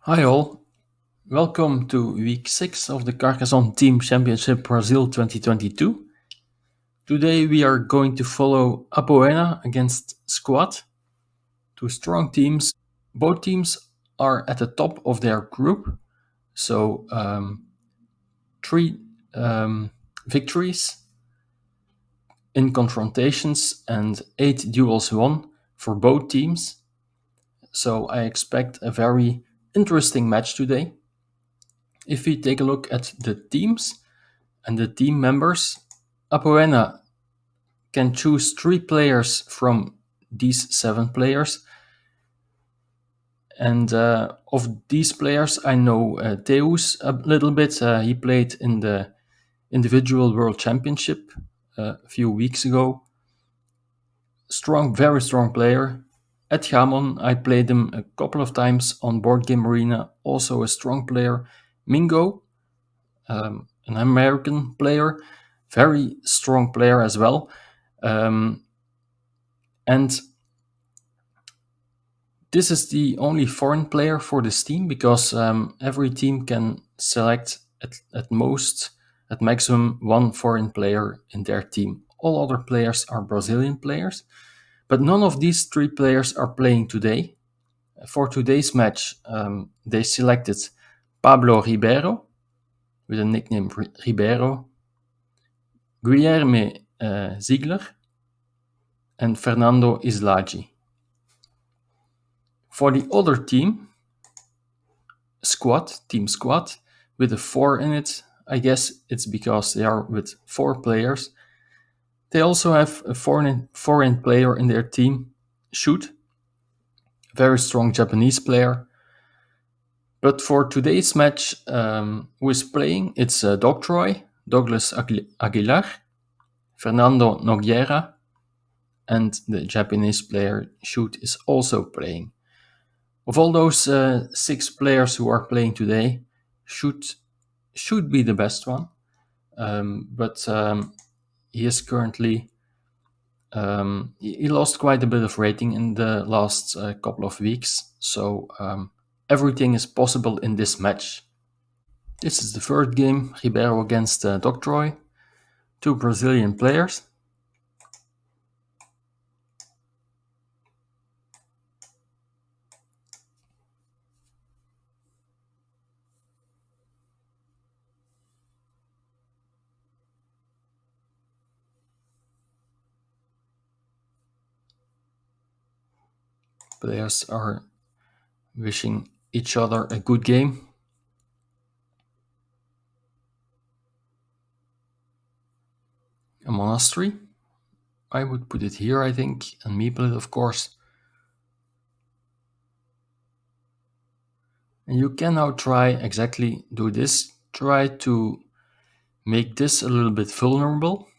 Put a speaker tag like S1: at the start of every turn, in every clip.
S1: Hi all, welcome to week 6 of the Carcassonne Team Championship Brazil 2022. Today we are going to follow Apoena against Squad, two strong teams. Both teams are at the top of their group, so three victories in confrontations and 8 duels won for both teams. So I expect a very interesting match today. If we take a look at the teams and the team members, Apoena can choose 3 players from these 7 players. And of these players, I know Teus a little bit. He played in the individual world championship a few weeks ago. Strong, very strong player. At Gamon, I played him a couple of times on Board Game Arena. Also a strong player. Mingo, an American player, very strong player as well. And this is the only foreign player for this team because every team can select at maximum one foreign player in their team. All other players are Brazilian players, but none of these 3 players are playing today. For today's match, they selected Pablo Ribeiro, with a nickname Ribeiro, Guilherme Ziegler, and Fernando Islagi. For the other team, Team Squad, with a 4 in it, I guess it's because they are with 4 players. They also have a foreign player in their team, Shoot, very strong Japanese player. But for today's match, who is playing, it's Dogtroy, Douglas Aguilar, Fernando Nogueira, and the Japanese player Shoot is also playing. Of all those 6 players who are playing today, should be the best one, but he is currently he lost quite a bit of rating in the last couple of weeks, so everything is possible in this match. This is the first game, Ribeiro against Doctroy, 2 Brazilian players. Players are wishing each other a good game. A monastery. I would put it here, I think, and meeple it, of course. And you can now try exactly do this. Try to make this a little bit vulnerable,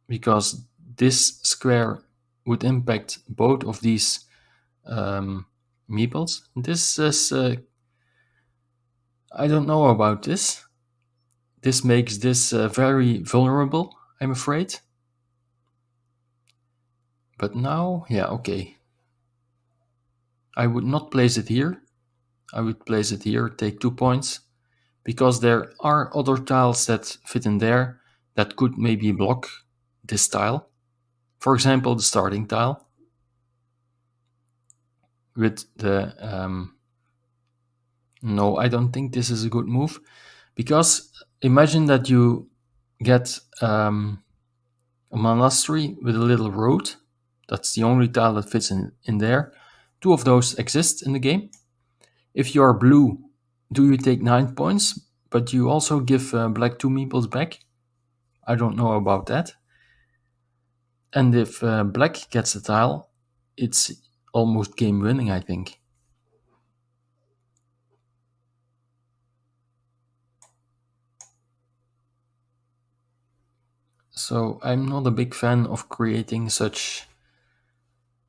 S1: because this square would impact both of these meeples. This is, I don't know about this. This makes this very vulnerable, I'm afraid. But now, yeah, okay. I would not place it here. I would place it here, take 2 points, because there are other tiles that fit in there that could maybe block this tile. For example, the starting tile with the... no, I don't think this is a good move, because imagine that you get a monastery with a little road. That's the only tile that fits in there. 2 of those exist in the game. If you are blue, do you take 9 points, but you also give black 2 meeples back? I don't know about that. And if black gets a tile, it's almost game winning, I think. So I'm not a big fan of creating such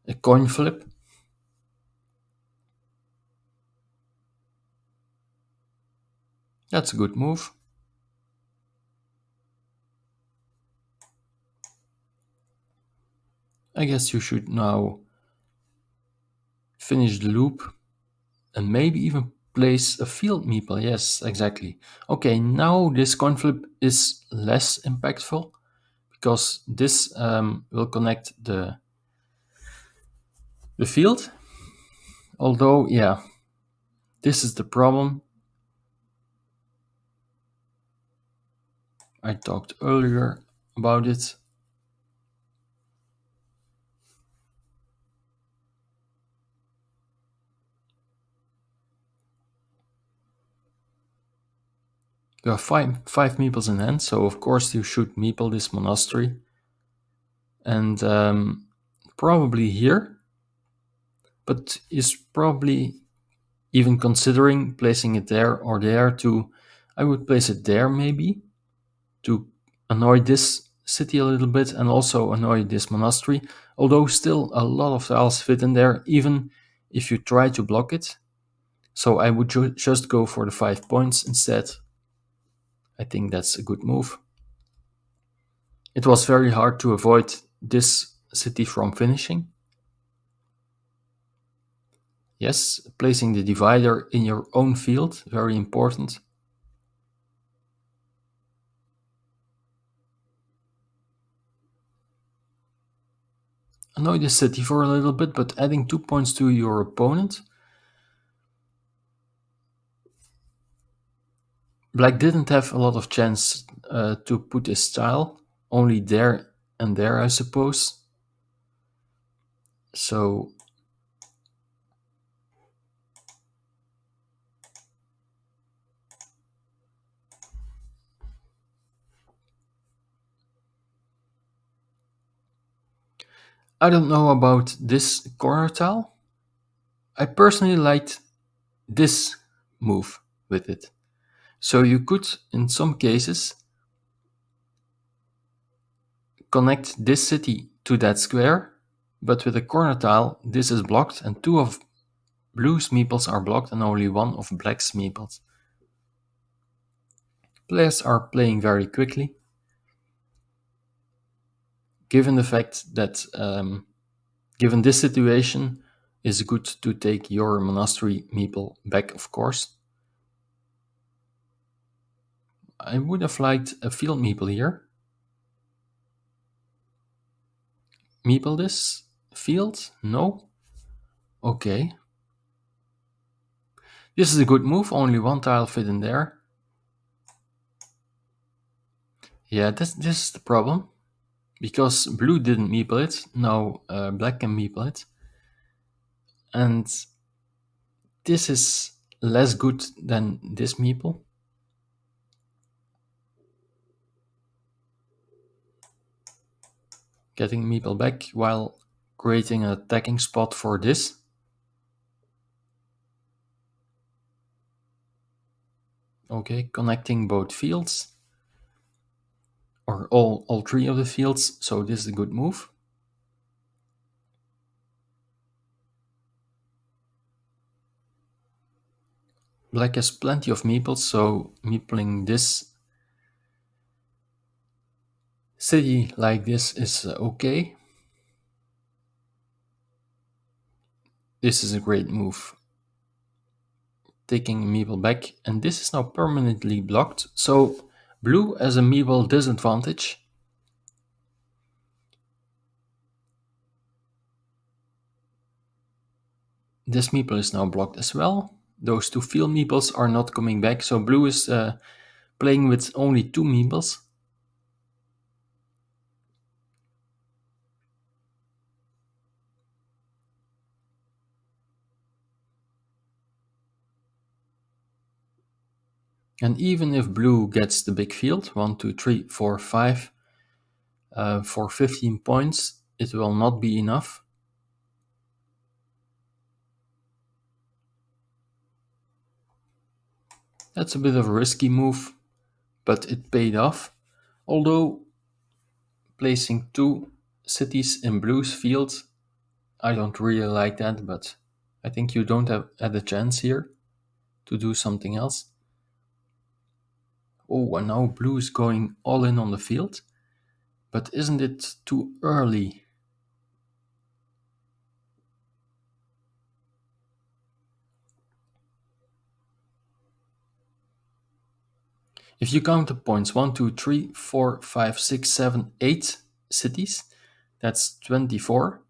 S1: a coin flip. That's a good move. I guess you should now finish the loop and maybe even place a field meeple. Yes, exactly. Okay, now this coin flip is less impactful because this will connect the field. Although, yeah, this is the problem. I talked earlier about it. You have five meeples in hand, so of course you should meeple this monastery. And probably here, but is probably even considering placing it there or there to, I would place it there maybe, to annoy this city a little bit and also annoy this monastery, although still a lot of tiles fit in there, even if you try to block it. So I would just go for the 5 points instead. I think that's a good move. It was very hard to avoid this city from finishing. Yes, placing the divider in your own field, very important. Annoy the city for a little bit, but adding 2 points to your opponent. Black didn't have a lot of chance to put his tile, only there and there, I suppose. So I don't know about this corner tile. I personally liked this move with it. So you could, in some cases, connect this city to that square, but with a corner tile, this is blocked and 2 of blue's meeples are blocked and only 1 of black's meeples. Players are playing very quickly, given the fact that, given this situation, it's good to take your monastery meeple back, of course. I would have liked a field meeple here. Meeple this? Field? No? Okay. This is a good move, only 1 tile fit in there. Yeah, this is the problem. Because blue didn't meeple it, now black can meeple it. And this is less good than this meeple. Getting meeple back while creating an attacking spot for this. Okay, connecting both fields. Or all 3 of the fields, so this is a good move. Black has plenty of meeples, so meepling this city like this is okay. This is a great move. Taking a meeple back, and this is now permanently blocked, so blue has a meeple disadvantage. This meeple is now blocked as well. Those 2 field meeples are not coming back, so blue is playing with only 2 meeples. And even if blue gets the big field, 1, 2, 3, 4, 5, for 15 points, it will not be enough. That's a bit of a risky move, but it paid off. Although placing 2 cities in blue's field, I don't really like that, but I think you don't have had a chance here to do something else. Oh, and now blue is going all in on the field, but isn't it too early? If you count the points 1, 2, 3, 4, 5, 6, 7, 8 cities, that's 24.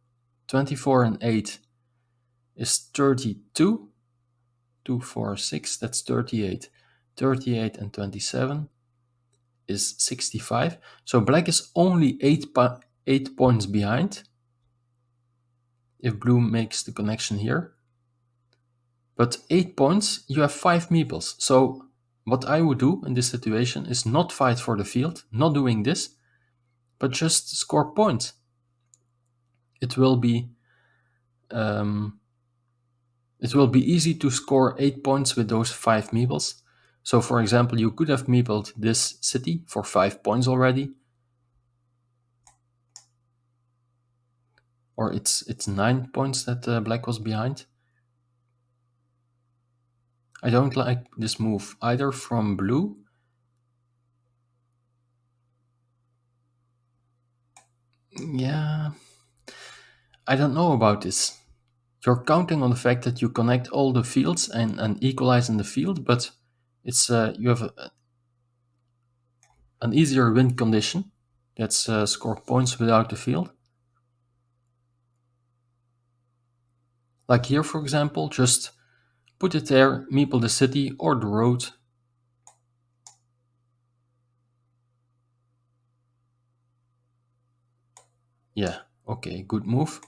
S1: 24 and 8 is 32. 2, 4, 6, that's 38. 38 and 27 is 65. So black is only 8 points behind if blue makes the connection here. But 8 points, you have 5 meeples. So what I would do in this situation is not fight for the field, not doing this, but just score points. It will be easy to score 8 points with those 5 meeples. So for example, you could have meepled this city for 5 points already. Or it's 9 points that black was behind. I don't like this move either from blue. Yeah, I don't know about this. You're counting on the fact that you connect all the fields and equalize in the field, but it's you have an easier win condition. That's score points without the field. Like here, for example, just put it there, meeple the city or the road. Yeah, okay, good move.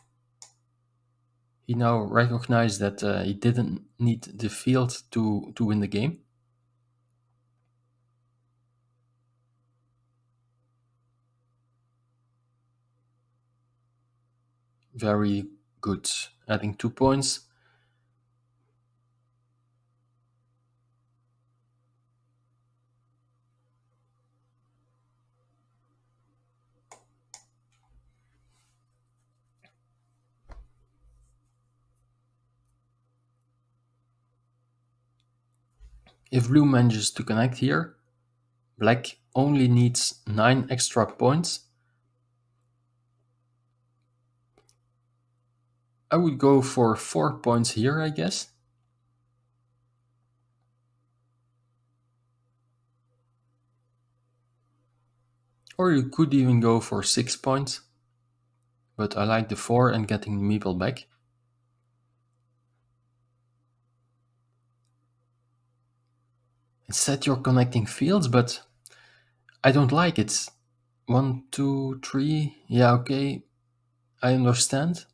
S1: He now recognized that he didn't need the field to win the game. Very good. Adding 2 points. If blue manages to connect here, black only needs 9 extra points. I would go for 4 points here, I guess. Or you could even go for 6 points. But I like the 4 and getting the meeple back. Instead you're connecting fields, but I don't like it. 1, 2, 3, yeah, okay, I understand.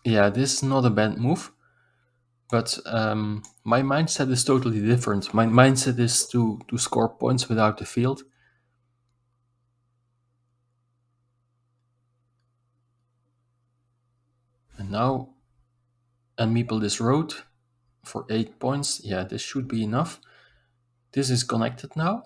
S1: Yeah, this is not a bad move, but my mindset is totally different. My mindset is to score points without the field. And now, and meeple this road for 8 points. Yeah, this should be enough. This is connected now.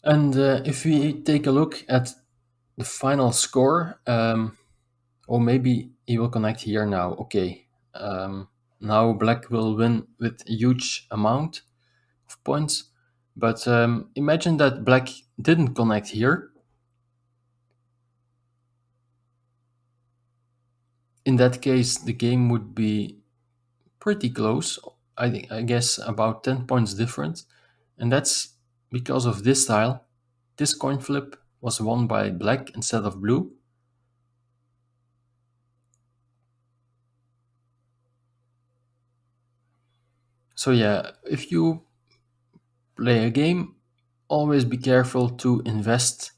S1: And if we take a look at the final score, or maybe he will connect here now. Okay, now black will win with a huge amount of points. But imagine that black didn't connect here. In that case, the game would be pretty close. I guess about 10 points different. And that's because of this tile. This coin flip was won by black instead of blue. So yeah, if you play a game, always be careful to invest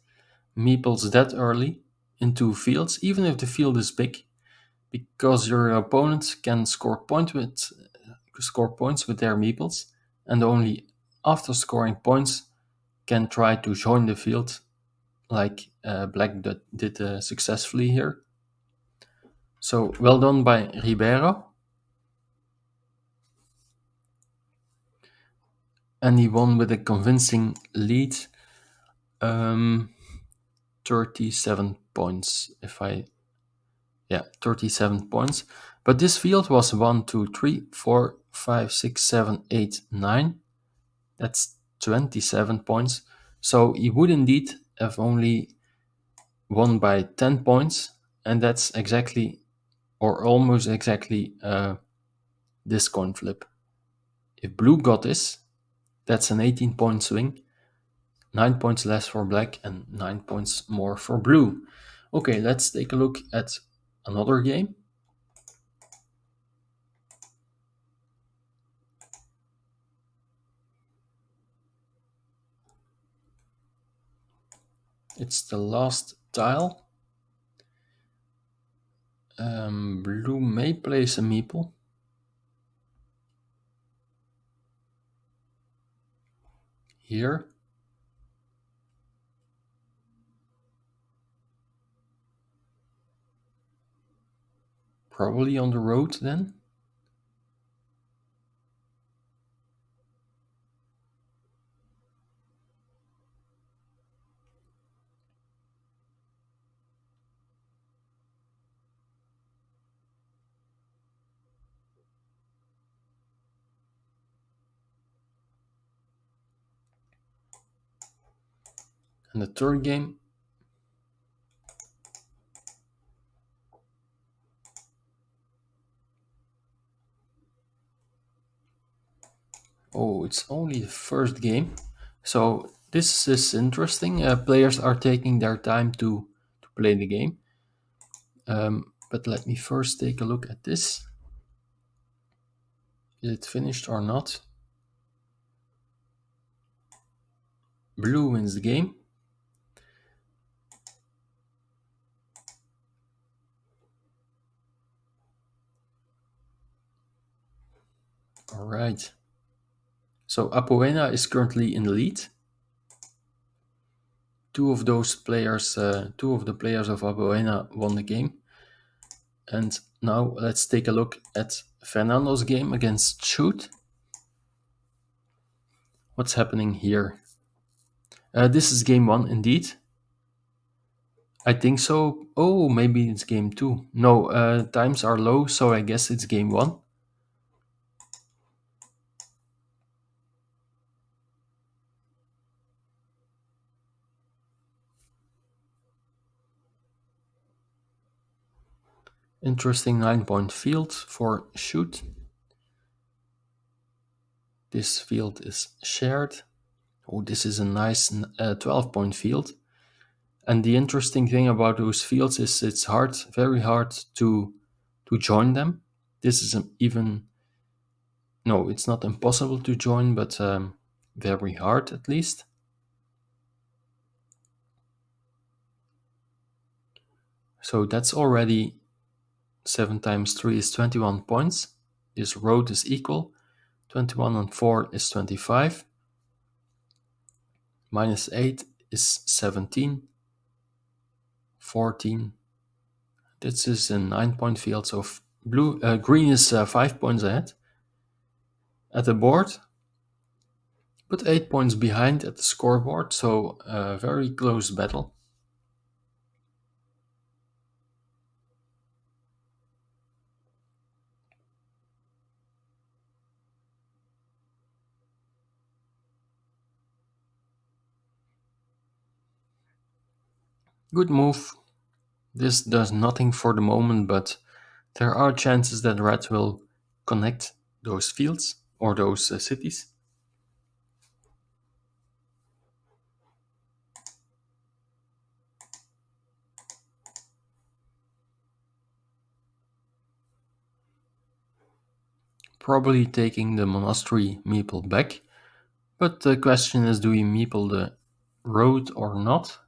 S1: meeples that early into fields, even if the field is big, because your opponent can score points with their meeples, and only after scoring points can try to join the field, like black did successfully here. So well done by Ribeiro. And he won with a convincing lead, 37 points. 37 points. But this field was 1, 2, 3, 4, 5, 6, 7, 8, 9. That's 27 points. So he would indeed have only won by 10 points, and that's exactly or almost exactly this coin flip. If blue got this, that's an 18-point swing, 9 points less for black and 9 points more for blue. Okay, let's take a look at another game. It's the last tile. Blue may place a meeple. Here. Probably on the road then. And the third game. Oh, it's only the first game. So this is interesting. Players are taking their time to play the game. But let me first take a look at this. Is it finished or not? Blue wins the game. All right. So Apoena is currently in the lead. Two of the players of Apoena won the game. And now let's take a look at Fernando's game against Shoot. What's happening here? This is game 1 indeed. I think so. Oh, maybe it's game 2. No, times are low, so I guess it's game 1. Interesting 9-point field for Shoot. This field is shared. Oh, this is a nice 12-point field. And the interesting thing about those fields is it's very hard to join them. This is no, it's not impossible to join, but very hard at least. So that's already 7 times 3 is 21 points. This road is equal. 21 and 4 is 25. Minus 8 is 17. 14. This is a 9-point field, so green is 5 points ahead at the board, but 8 points behind at the scoreboard, so a very close battle. Good move. This does nothing for the moment, but there are chances that red will connect those fields or those cities. Probably taking the monastery meeple back, but the question is, do we meeple the road or not?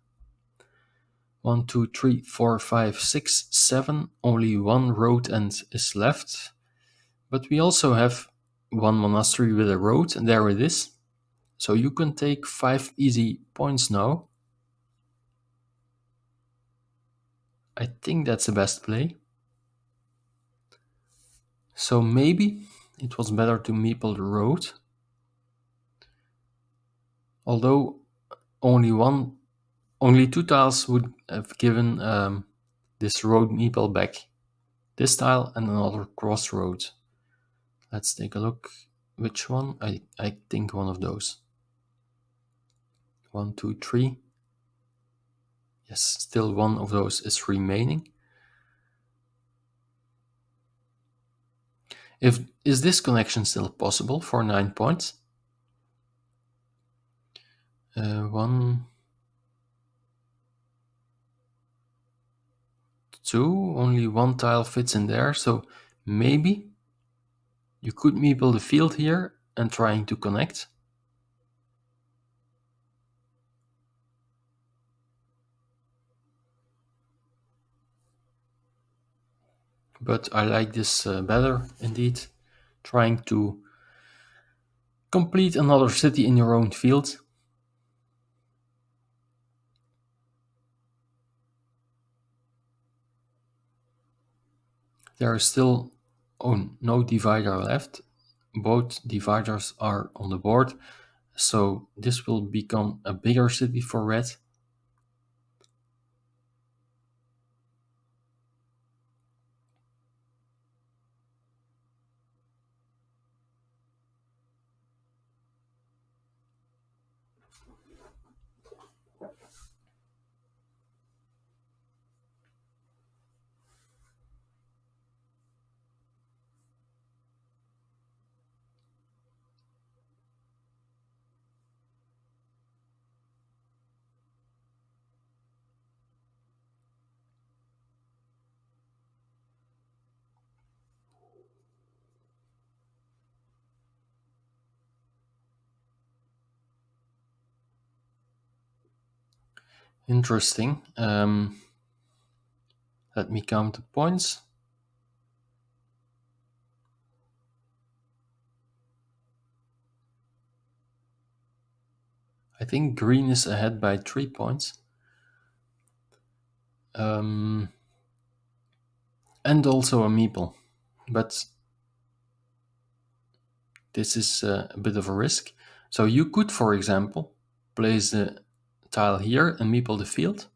S1: 1, 2, 3, 4, 5, 6, 7. Only one road end is left. But we also have one monastery with a road, and there it is. So you can take 5 easy points now. I think that's the best play. So maybe it was better to meeple the road. Although only one Only 2 tiles would have given this road meeple back. This tile and another crossroad. Let's take a look. Which one? I think one of those. 1, 2, 3. Yes, still one of those is remaining. Is this connection still possible for 9 points? 1, 2, only one tile fits in there, so maybe you could meeple the field here and trying to connect. But I like this better, indeed. Trying to complete another city in your own field. There is still no divider left. Both dividers are on the board, so this will become a bigger city for red. Interesting. Let me count the points. I think green is ahead by 3 points. And also a meeple. But this is a bit of a risk. So you could, for example, place the tile here and meeple the field,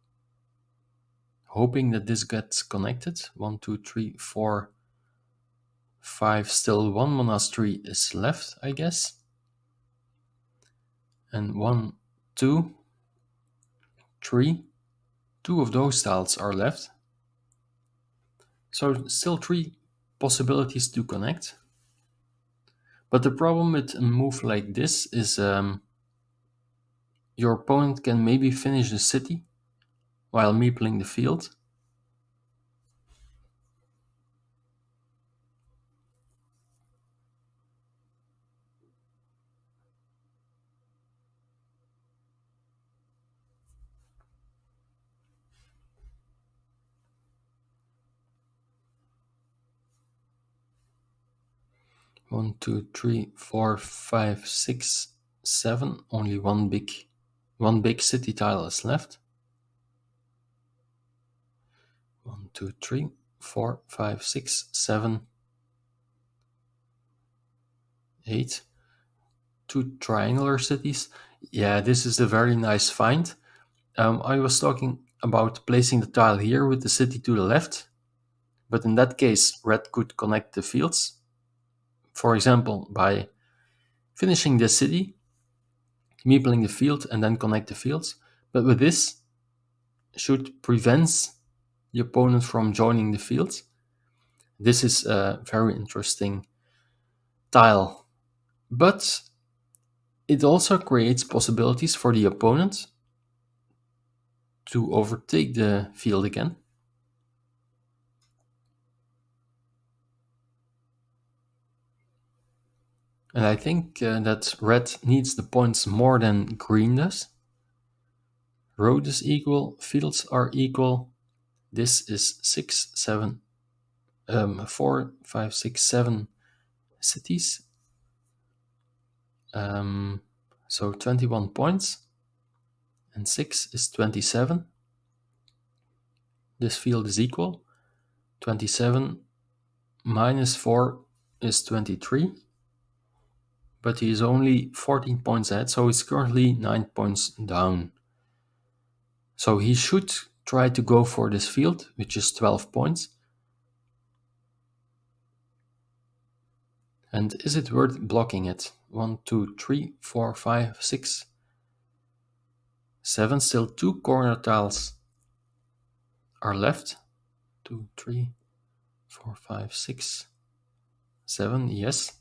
S1: hoping that this gets connected. 1, 2, 3, 4, 5. Still one monastery is left, I guess. And 1, 2, 3. 2 of those tiles are left. So still 3 possibilities to connect. But the problem with a move like this is your opponent can maybe finish the city while meepling the field. One, two, three, four, five, six, 7. Only one big city tile is left. 1, 2, 3, 4, 5, 6, 7, 8. 2 triangular cities. Yeah, this is a very nice find. I was talking about placing the tile here with the city to the left, but in that case, red could connect the fields. For example, by finishing the city, meepling the field, and then connect the fields. But with this, should prevent the opponent from joining the field. This is a very interesting tile, but it also creates possibilities for the opponent to overtake the field again. And I think that red needs the points more than green does. Road is equal, fields are equal. This is 6, 7, 4, 5, 6, 7 cities. So 21 points. And 6 is 27. This field is equal. 27 minus 4 is 23. But he is only 14 points ahead, so he's currently 9 points down. So he should try to go for this field, which is 12 points. And is it worth blocking it? 1, 2, 3, 4, 5, 6, 7. Still 2 corner tiles are left. 2, 3, 4, 5, 6, 7. Yes.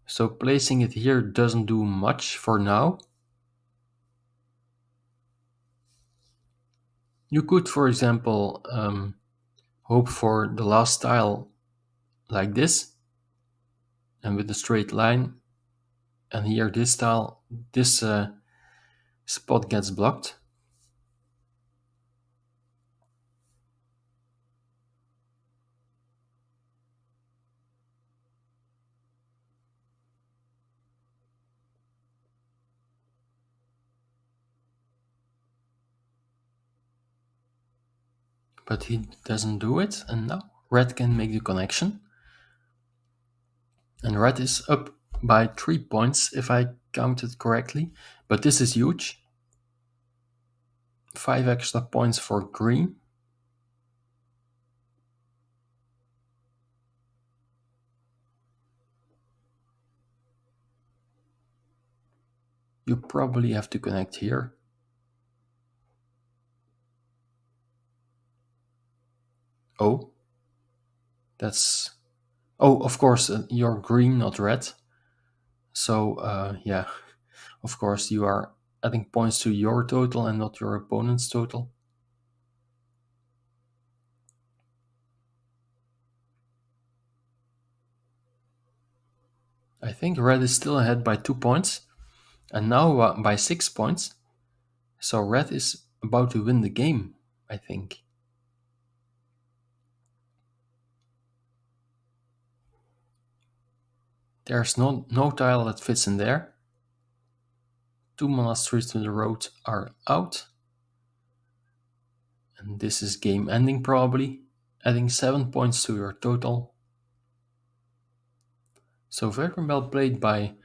S1: So placing it here doesn't do much for now. You could, for example, hope for the last tile like this, and with a straight line, and here this tile, this spot gets blocked. But he doesn't do it, and now red can make the connection. And red is up by 3 points, if I counted correctly. But this is huge. 5 extra points for green. You probably have to connect here. Oh, that's... Oh, of course, you're green, not red. So, yeah, of course, you are adding points to your total and not your opponent's total. I think red is still ahead by 2 points, and now by 6 points. So red is about to win the game, I think. There's no tile that fits in there. 2 monasteries to the road are out. And this is game ending probably, adding 7 points to your total. So very well played by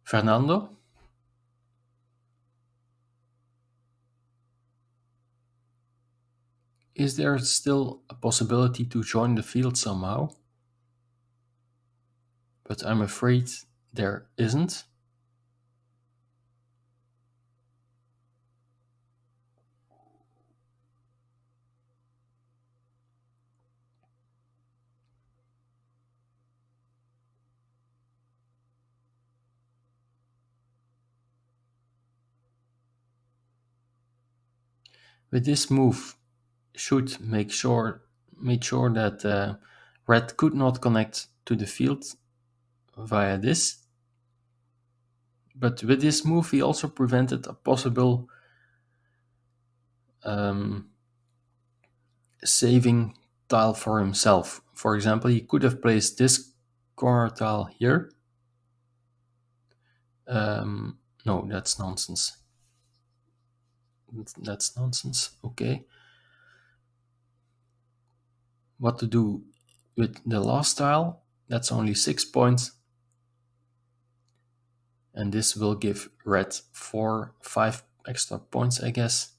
S1: Fernando. Is there still a possibility to join the field somehow? But I'm afraid there isn't. With this move, should make sure that red could not connect to the field via this. But with this move, he also prevented a possible saving tile for himself. For example, he could have placed this corner tile here. No, that's nonsense. That's nonsense. Okay. What to do with the last tile? That's only 6 points. And this will give red 5 extra points, I guess.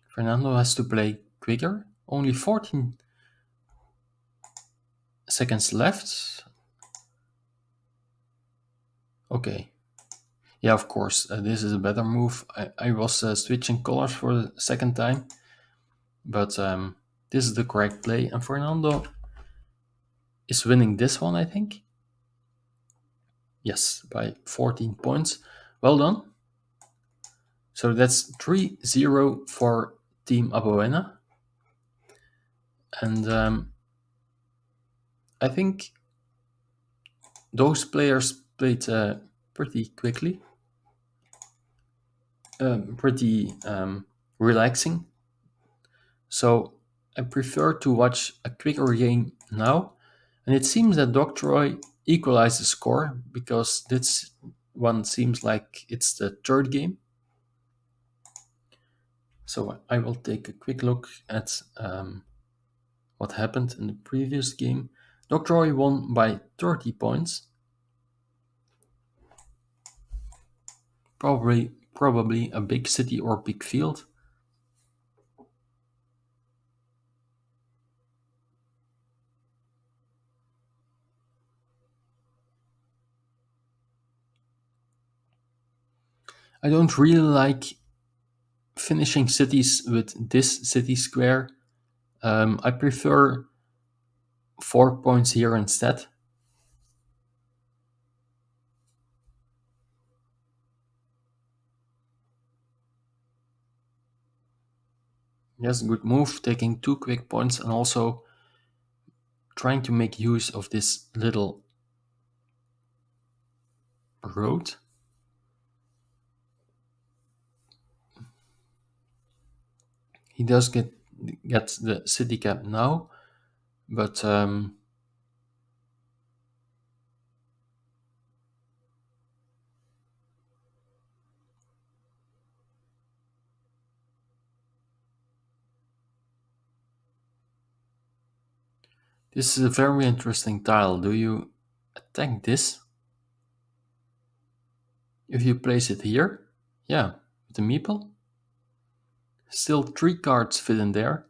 S1: Fernando has to play quicker. Only 14 seconds left. Okay. Yeah, of course, this is a better move. I was switching colors for the second time. But this is the correct play. And Fernando is winning this one, I think. Yes, by 14 points. Well done. So that's 3-0 for Team Abuena. And I think those players played pretty quickly, pretty relaxing. So I prefer to watch a quicker game now. And it seems that Doctroy equalized the score because this one seems like it's the third game. So I will take a quick look at what happened in the previous game. Dr. Roy won by 30 points. Probably a big city or big field. I don't really like finishing cities with this city square. I prefer 4 points here instead. Yes, good move, taking 2 quick points and also trying to make use of this little road. He does get the city cap now, but this is a very interesting tile. Do you attack this? If you place it here, yeah, with the meeple. Still 3 cards fit in there.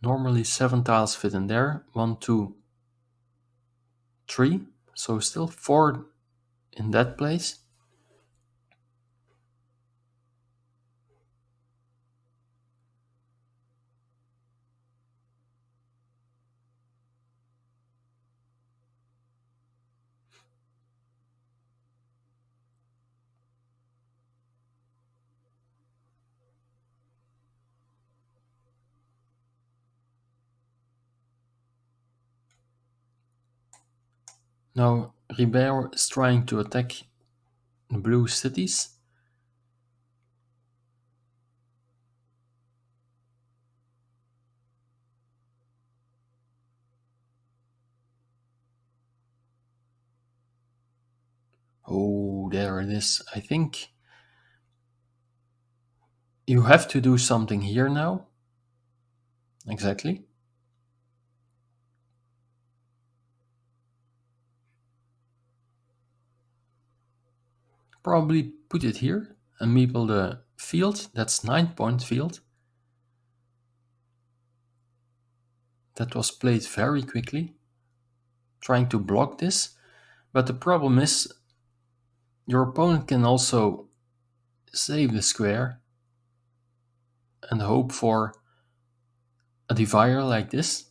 S1: Normally 7 tiles fit in there. 1, 2, 3. So still 4 in that place. Now Ribeiro is trying to attack the blue cities. Oh, there it is. I think you have to do something here now. Exactly. Probably put it here and meeple the field. That's 9-point field. That was played very quickly, trying to block this. But the problem is your opponent can also save the square and hope for a divider like this.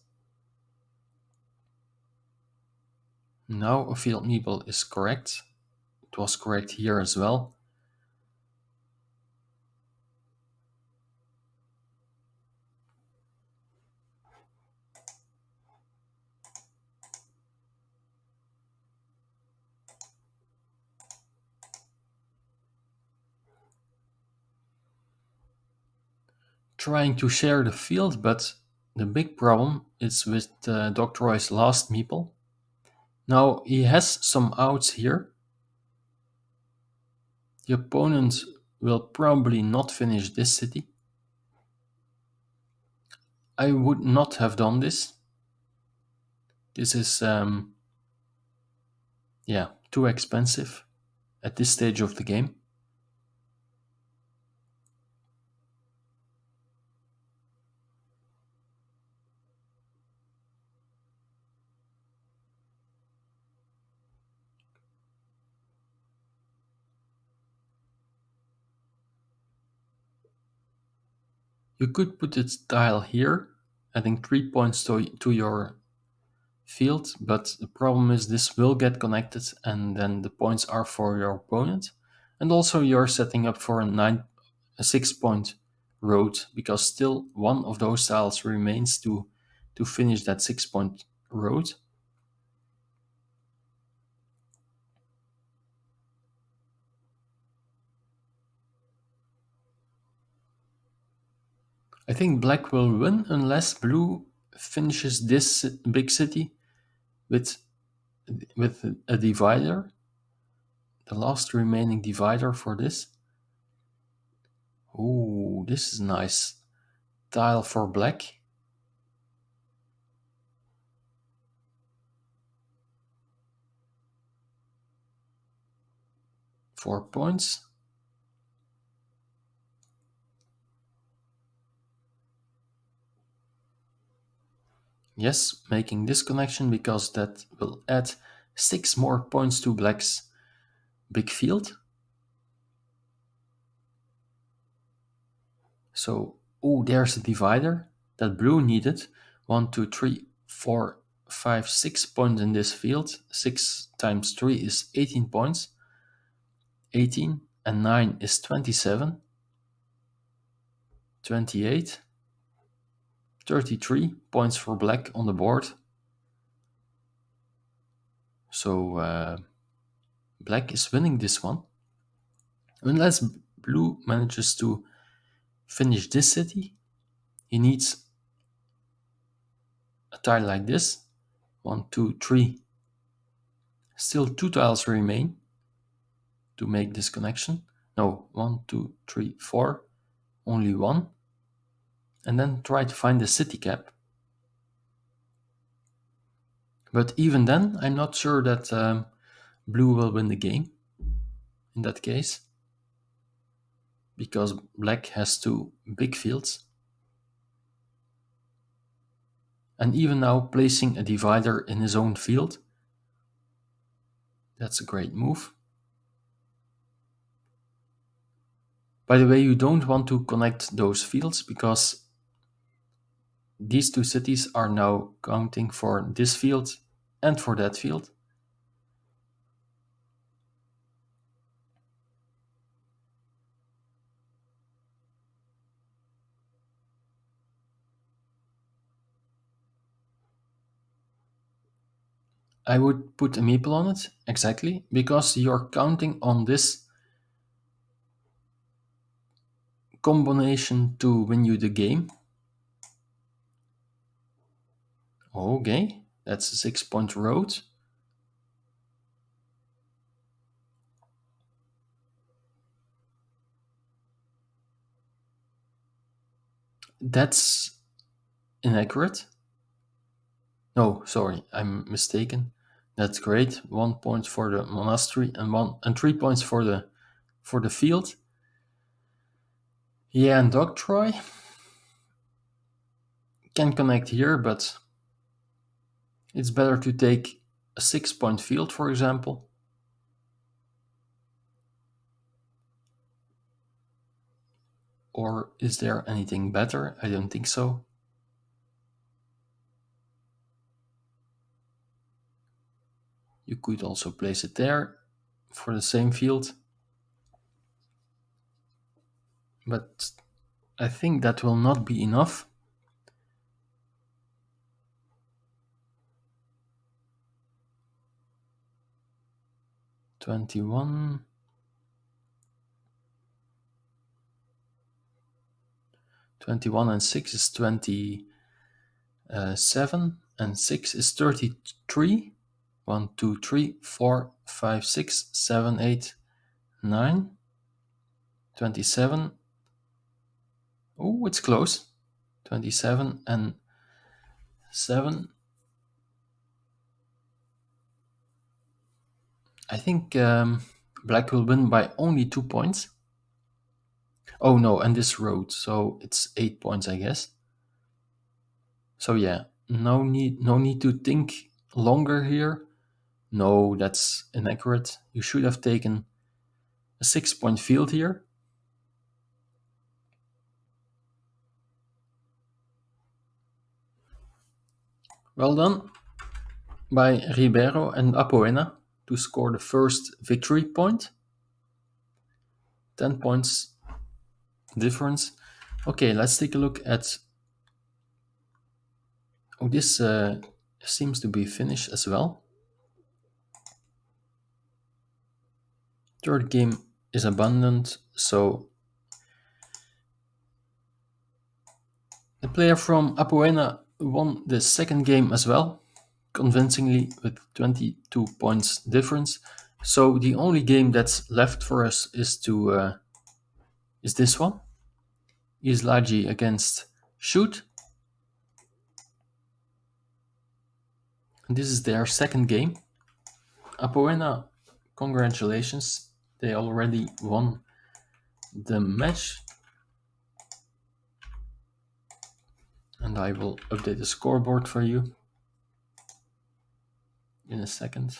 S1: Now a field meeple is correct. It was correct here as well. Trying to share the field, but the big problem is with Dr. Roy's last meeple. Now he has some outs here. The opponent will probably not finish this city. I would not have done this. This is, yeah, too expensive at this stage of the game. You could put this tile here, adding 3 points to your field, but the problem is this will get connected and then the points are for your opponent. And also you're setting up for a 6-point road because still one of those tiles remains to finish that 6-point road. I think black will win unless blue finishes this big city with a divider, the last remaining divider for this. Oh, this is nice tile for black. 4 points. Yes, making this connection because that will add 6 more points to black's big field. So, oh, there's a divider that blue needed. 1, 2, 3, 4, 5, 6 points in this field. 6 times 3 is 18 points. 18 and 9 is 27. 28. 33 points for black on the board. So black is winning this one. Unless blue manages to finish this city, he needs a tile like this. 1, 2, 3. Still 2 tiles remain to make this connection. No, 1, 2, 3, 4. Only 1. And then try to find the city cap. But even then, I'm not sure that blue will win the game in that case, because black has 2 big fields. And even now placing a divider in his own field. That's a great move. By the way, you don't want to connect those fields because these 2 cities are now counting for this field and for that field. I would put a meeple on it, exactly, because you're counting on this combination to win you the game. Okay, that's a 6-point road. That's inaccurate. No, sorry, I'm mistaken. That's great. 1 point for the monastery and 3 points for the field. Yeah, and Dog Troy can connect here, but it's better to take a 6-point field, for example. Or is there anything better? I don't think so. You could also place it there for the same field. But I think that will not be enough. $21. 21 and 6 is 27, and 6 is 33. 1, 2, 3, 4, 5, 6, 7, 8, 9. 27. Oh, it's close. 27 and 7. I think black will win by only 2 points. Oh no, and this road, so it's 8 points, I guess. So yeah, no need to think longer here. No, that's inaccurate. You should have taken a 6-point field here. Well done by Ribeiro and Apoena to score the first victory point. 10 points difference. Okay, let's take a look at... Oh, this seems to be finished as well. Third game is abundant, so the player from Apoena won the second game as well, convincingly with 22 points difference. So the only game that's left for us is this one. Islagi against Shoot. And this is their second game. Apoena, congratulations. They already won the match. And I will update the scoreboard for you in a second.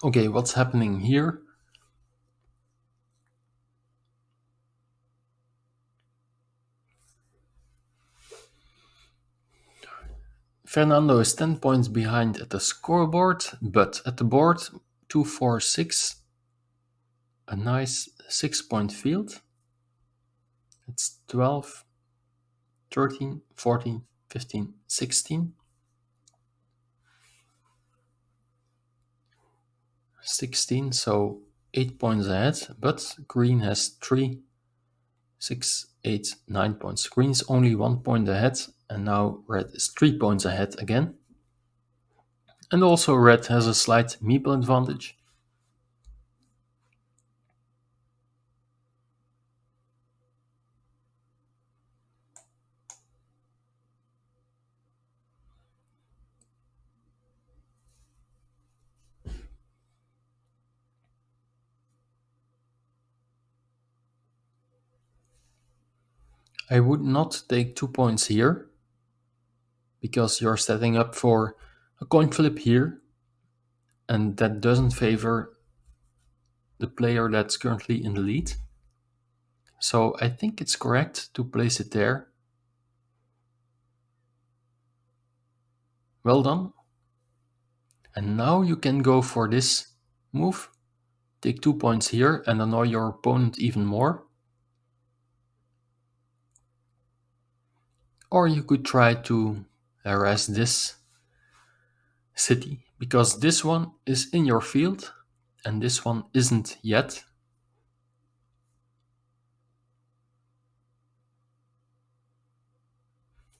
S1: Okay, what's happening here? Fernando is 10 points behind at the scoreboard, but at the board, 2, 4, 6, a nice 6-point field. It's 12, 13, 14, 15, 16. 16, so 8 points ahead, but green has 3, 6, 8, 9 points. Green is only 1 point ahead, and now red is 3 points ahead again. And also red has a slight meeple advantage. I would not take 2 points here, because you're setting up for a coin flip here, and that doesn't favor the player that's currently in the lead. So I think it's correct to place it there. Well done. And now you can go for this move. Take 2 points here and annoy your opponent even more. Or you could try to harass this city, because this one is in your field and this one isn't yet.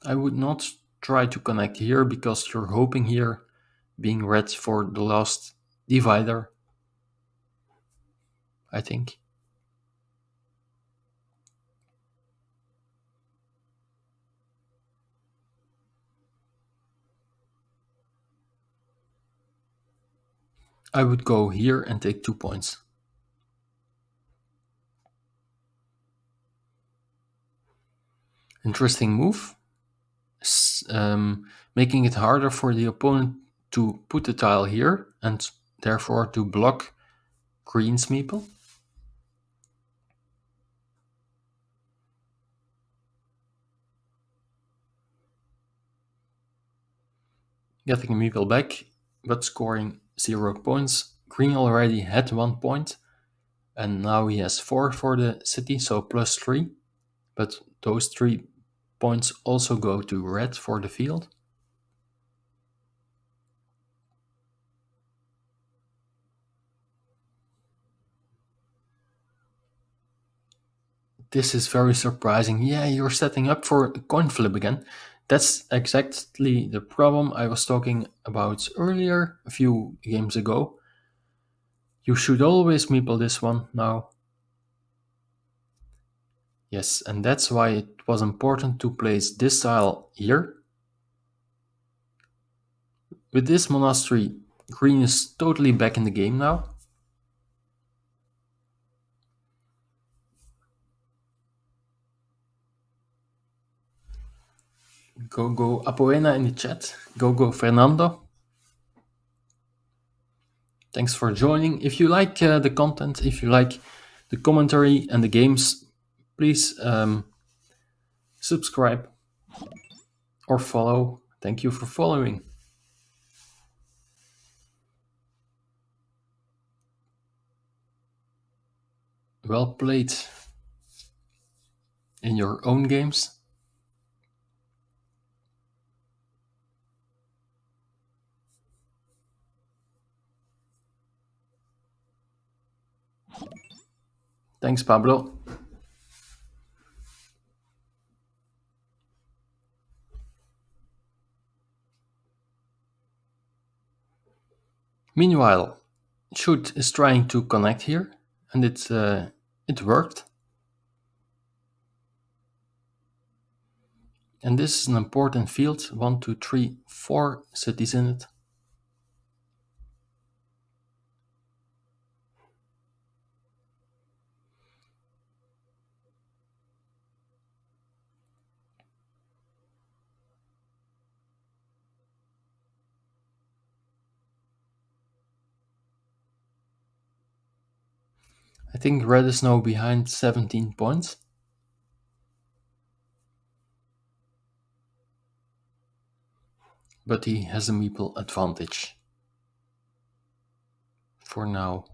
S1: I would not try to connect here, because you're hoping here, being red, for the last divider, I think. I would go here and take 2 points. Interesting move. Making it harder for the opponent to put the tile here, and therefore to block green's meeple. Getting a meeple back, but scoring 0 points. Green already had 1 point, and now he has 4 for the city, so plus 3. But those 3 points also go to red for the field. This is very surprising. Yeah, you're setting up for a coin flip again. That's exactly the problem I was talking about earlier, a few games ago. You should always meeple this one now. Yes, and that's why it was important to place this tile here. With this monastery, green is totally back in the game now. Go Apoena in the chat. Go Fernando. Thanks for joining. If you like the content, if you like the commentary and the games, please subscribe or follow. Thank you for following. Well played in your own games. Thanks, Pablo. Meanwhile, shoot is trying to connect here, and it worked. And this is an important field. 1, 2, 3, 4 cities in it. I think red is now behind 17 points. But he has a meeple advantage. For now.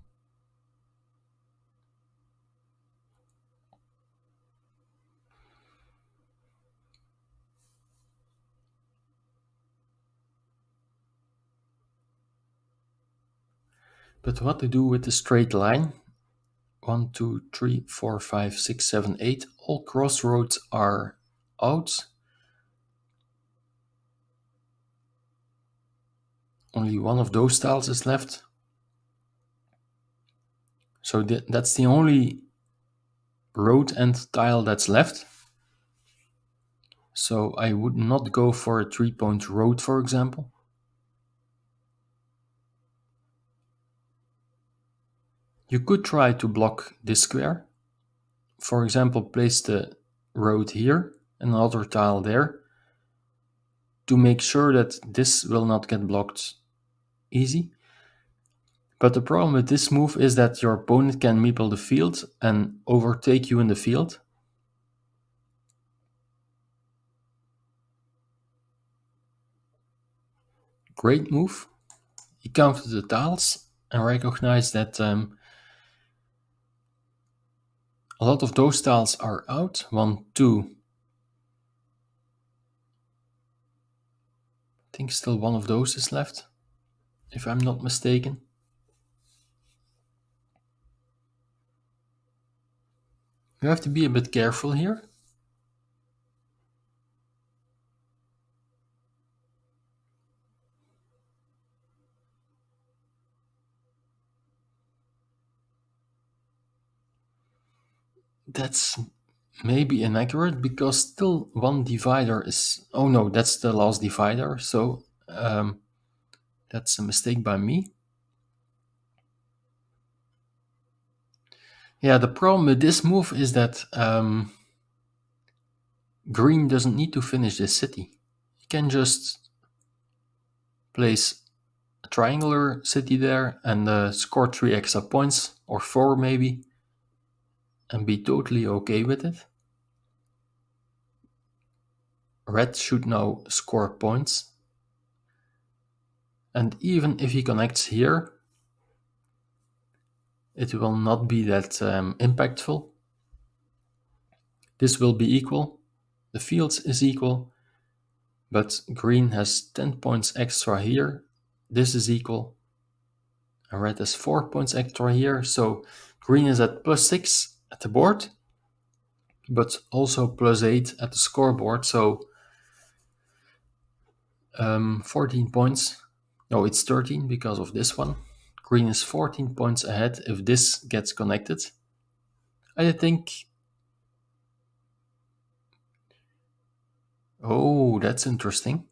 S1: But what to do with the straight line? 1, 2, 3, 4, 5, 6, 7, 8. All crossroads are out. Only one of those tiles is left. So that's the only road end tile that's left. So I would not go for a 3-point road, for example. You could try to block this square. For example, place the road here and another tile there to make sure that this will not get blocked easy. But the problem with this move is that your opponent can meeple the field and overtake you in the field. Great move. He counted the tiles and recognized that a lot of those tiles are out. 1, 2. I think still one of those is left, if I'm not mistaken. You have to be a bit careful here. That's maybe inaccurate because still one divider is... Oh no, that's the last divider, so that's a mistake by me. Yeah, the problem with this move is that green doesn't need to finish this city. He can just place a triangular city there and score 3 extra points, or 4 maybe, and be totally okay with it. Red should now score points. And even if he connects here, it will not be that impactful. This will be equal. The fields is equal. But green has 10 points extra here. This is equal. And red has 4 points extra here. So green is at +6 at the board, but also +8 at the scoreboard. So 14 points. No, it's 13 because of this one. Green is 14 points ahead if this gets connected. I think... Oh, that's interesting.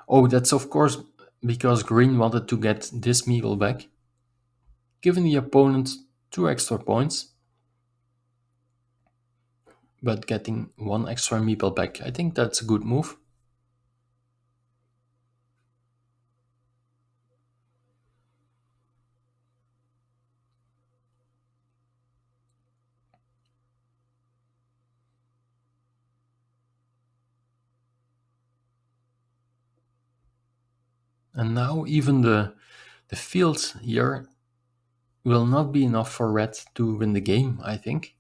S1: Oh, that's of course because green wanted to get this meeple back, giving the opponent 2 extra points, but getting 1 extra meeple back. I think that's a good move. And now even the field here will not be enough for red to win the game, I think.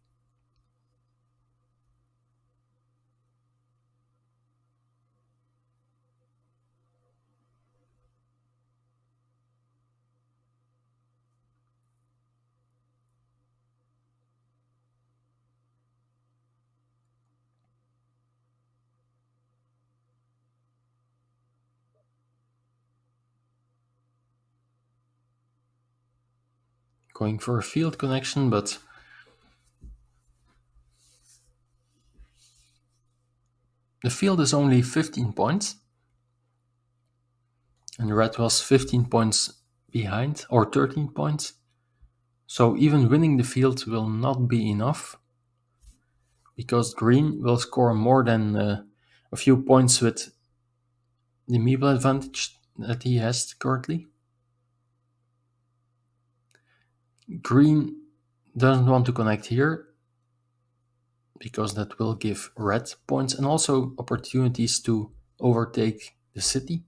S1: Going for a field connection, but the field is only 15 points. And red was 15 points behind, or 13 points. So even winning the field will not be enough, because green will score more than a few points with the meeple advantage that he has currently. Green doesn't want to connect here, because that will give red points and also opportunities to overtake the city.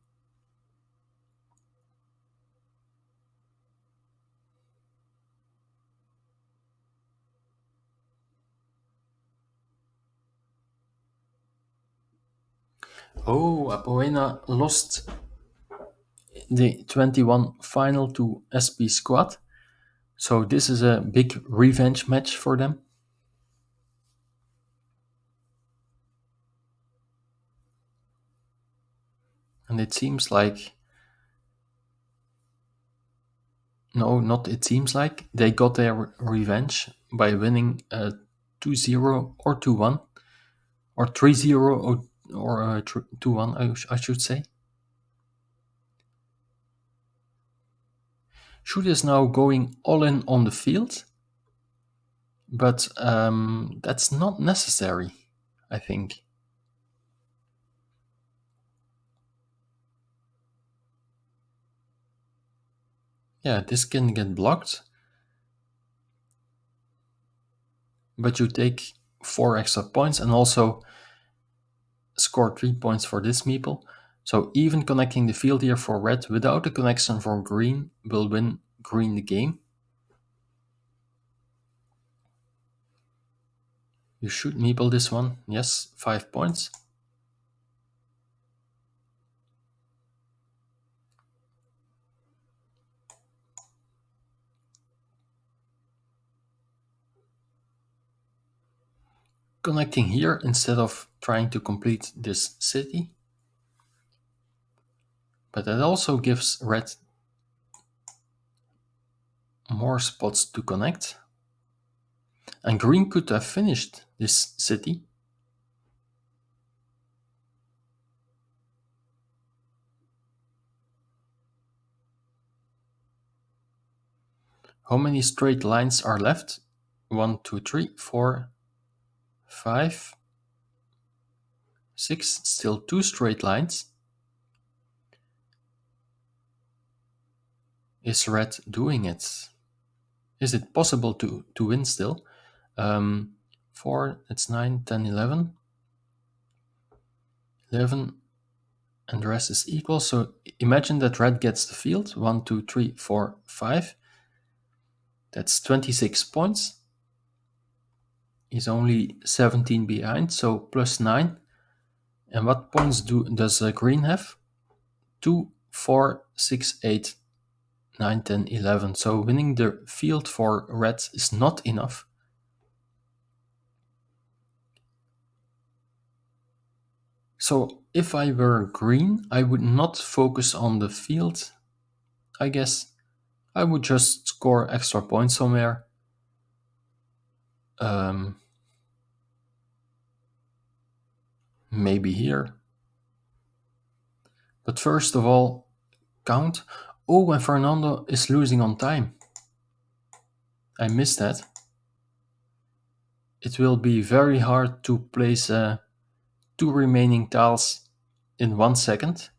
S1: Oh, Apoena lost the 21 final to SP Squad. So this is a big revenge match for them. And it seems like... No, not it seems like. They got their revenge by winning 2-0 or 2-1. Or 3-0 or 2-1, I should say. Shoot is now going all in on the field. But that's not necessary, I think. Yeah, this can get blocked. But you take 4 extra points and also score 3 points for this meeple. So even connecting the field here for red without a connection for green will win green the game. You should meeple this one. Yes, 5 points. Connecting here instead of trying to complete this city. But that also gives red more spots to connect. And green could have finished this city. How many straight lines are left? 1, 2, 3, 4, 5, 6. Still 2 straight lines. Is red doing it? Is it possible to win still? 4, it's 9, 10, 11. 11, and the rest is equal. So imagine that red gets the field. 1, 2, 3, 4, 5. That's 26 points. He's only 17 behind, so plus 9. And what points does green have? 2, 4, 6, 8, 9, 10, 11. So winning the field for red is not enough. So if I were green, I would not focus on the field, I guess. I would just score extra points somewhere. Maybe here. But first of all, count. Oh, and Fernando is losing on time. I missed that. It will be very hard to place 2 remaining tiles in 1 second.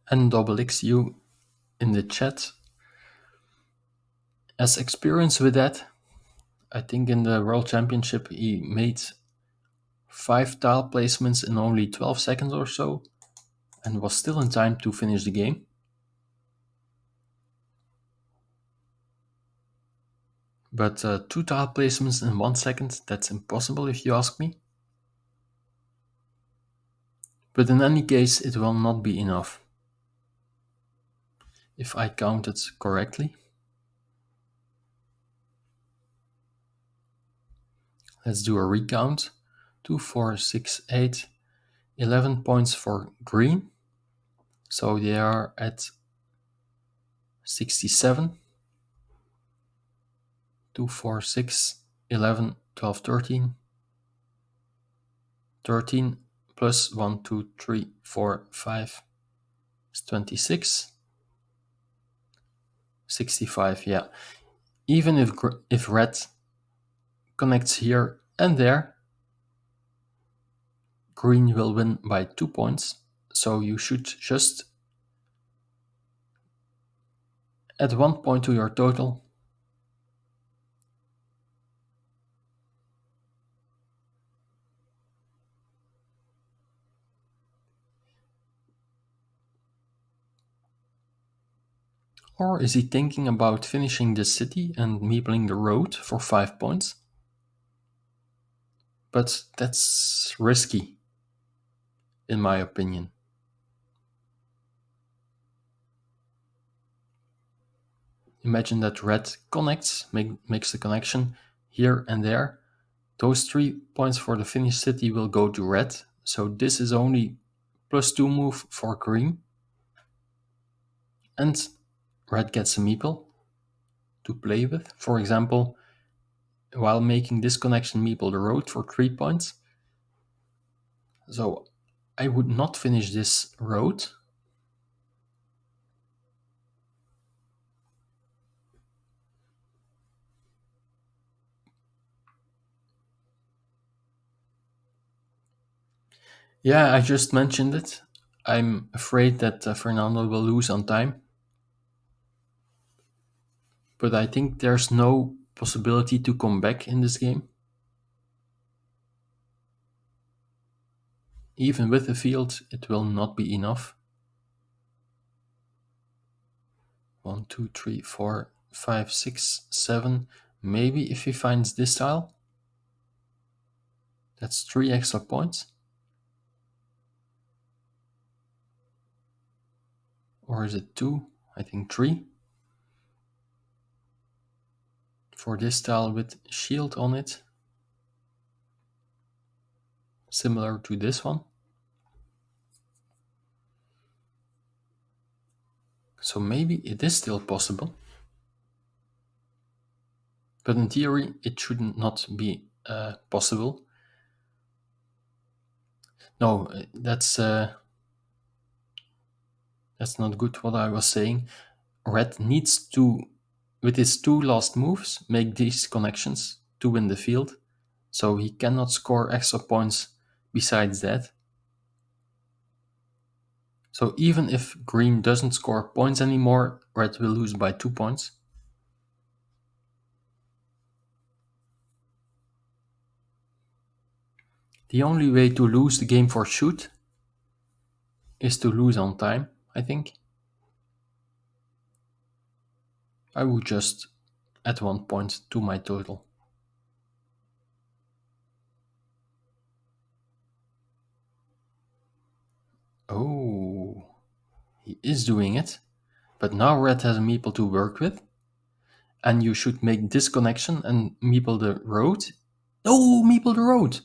S1: And XXU in the chat has experience with that. I think in the World Championship he made 5 tile placements in only 12 seconds or so, and was still in time to finish the game. But 2 tile placements in 1 second, that's impossible if you ask me. But in any case, it will not be enough. if I counted correctly. Let's do a recount. 2, 4, 6, 8, 11 points for green. So they are at 67. 2, 4, 6, 11, 12, 13. 13 plus 1, 2, 3, 4, 5 is 26. 65, yeah. Even if red connects here and there, green will win by 2 points. So you should just add 1 point to your total. Or is he thinking about finishing the city and meepling the road for 5 points? But that's risky, in my opinion. Imagine that red connects, makes the connection here and there. Those 3 points for the finished city will go to red. So this is only +2 move for green. And red gets a meeple to play with. For example, while making this connection, meeple the road for 3 points. So I would not finish this road. Yeah, I just mentioned it. I'm afraid that Fernando will lose on time. But I think there's no possibility to come back in this game. Even with the field, it will not be enough. 1, 2, 3, 4, 5, 6, 7. Maybe if he finds this tile. That's 3 extra points. Or is it 2? I think 3. For this tile with shield on it. Similar to this one. So maybe it is still possible. But in theory, it should not be possible. No, that's not good what I was saying. Red needs to, with his 2 last moves, make these connections to win the field. So he cannot score extra points besides that. So even if green doesn't score points anymore, red will lose by 2 points. The only way to lose the game for shoot is to lose on time, I think. I would just add 1 point to my total. Oh, he is doing it. But now red has a meeple to work with. And you should make this connection and meeple the road. Oh, meeple the road!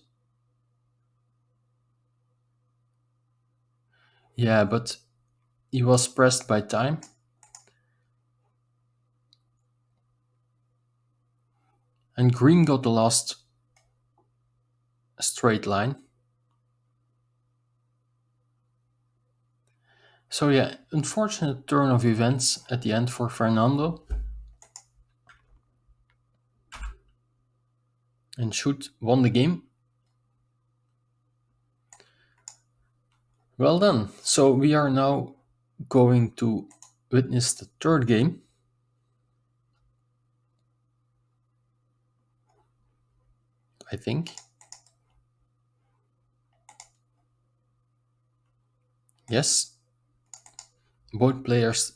S1: Yeah, but he was pressed by time. And green got the last straight line. So yeah, unfortunate turn of events at the end for Fernando. And shoot won the game. Well done. So we are now going to witness the third game. I think. Yes. Both players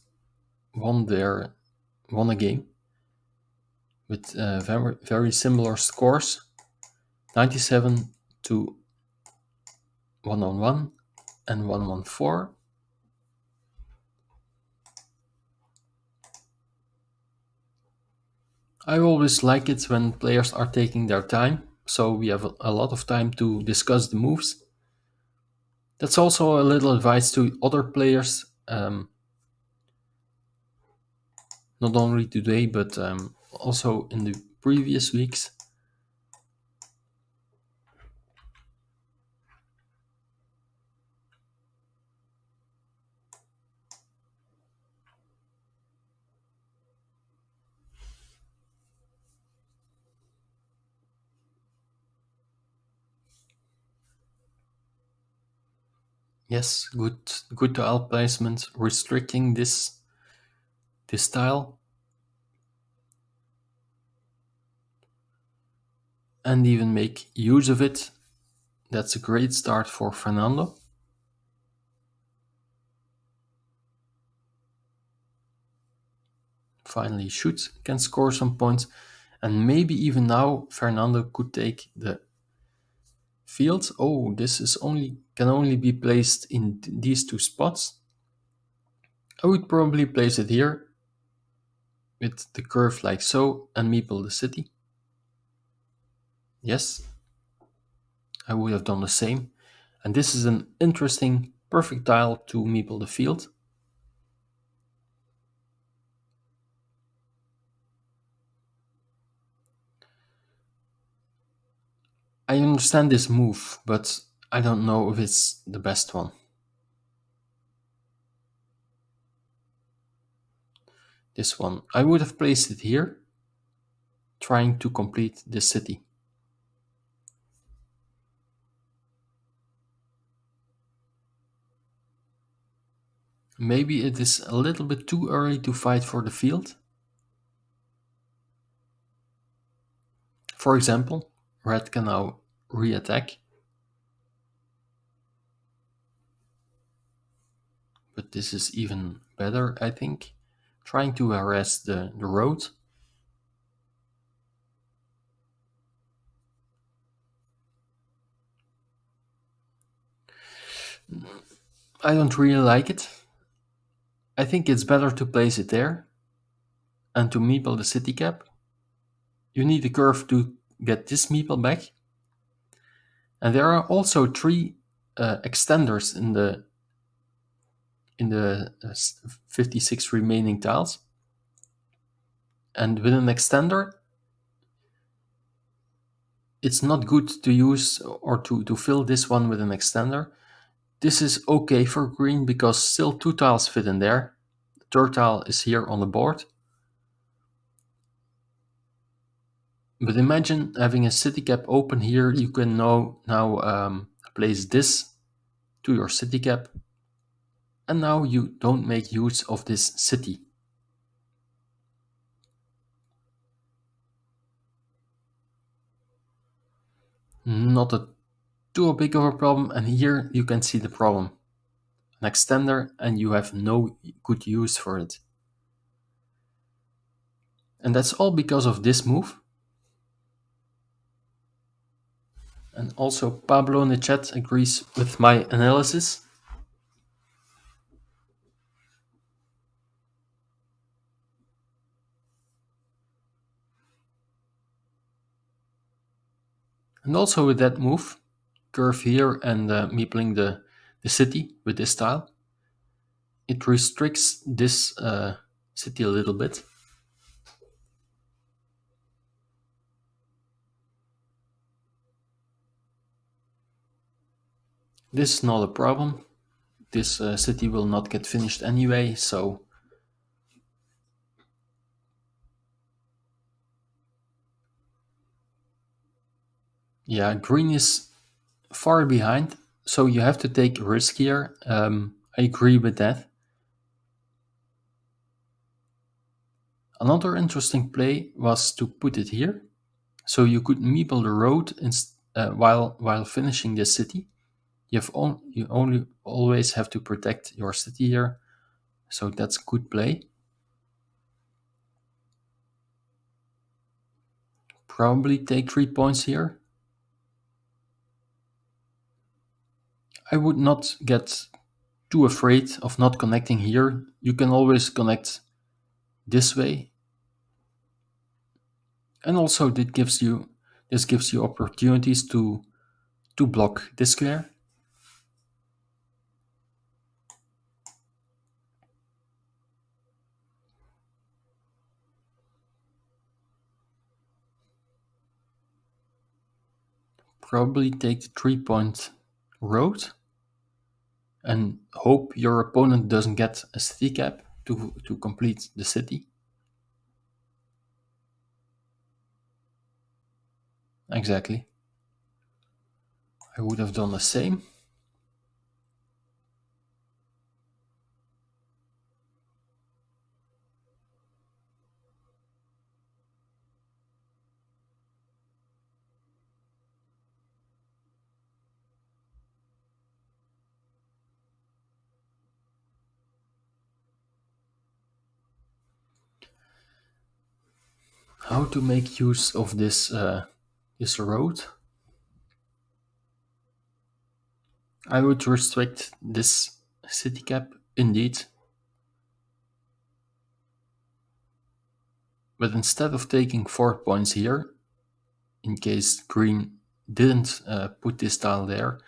S1: won a game with very similar scores. 97 to 1-1 and 1-1-4. I always like it when players are taking their time, so we have a lot of time to discuss the moves. That's also a little advice to other players, not only today, but also in the previous weeks. Yes, good tile placement, restricting this tile, and even make use of it. That's a great start for Fernando. Finally shoots, can score some points, and maybe even now Fernando could take the field. Oh, this is only can only be placed in these two spots. I would probably place it here with the curve like so and meeple the city. Yes, I would have done the same. And this is an interesting perfect tile to meeple the field. I understand this move, but I don't know if it's the best one. This one. I would have placed it here, trying to complete this city. Maybe it is a little bit too early to fight for the field. For example, red can now re-attack. But this is even better, I think. Trying to harass the road. I don't really like it. I think it's better to place it there and to meeple the city cap. You need a curve to get this meeple back. And there are also three extenders in the 56 remaining tiles. And with an extender, it's not good to use or to fill this one with an extender. This is okay for green because still two tiles fit in there. The third tile is here on the board. But imagine having a city cap open here. You can now place this to your city cap. And now you don't make use of this city. Not too big of a problem. And here you can see the problem. An extender and you have no good use for it. And that's all because of this move. And also Pablo in the chat agrees with my analysis. And also with that move, curve here and meepling the city with this tile, it restricts this city a little bit. This is not a problem. This city will not get finished anyway, so yeah, green is far behind, so you have to take a risk here. I agree with that. Another interesting play was to put it here, so you could meeple the road while finishing this city. You only always have to protect your city here, so that's good play. Probably take 3 points here. I would not get too afraid of not connecting here. You can always connect this way. And also this gives you opportunities to block this square. Probably take the 3-point road and hope your opponent doesn't get a city cap to complete the city. Exactly. I would have done the same. How to make use of this road? I would restrict this city cap indeed, but instead of taking 4 points here, in case green didn't put this tile there,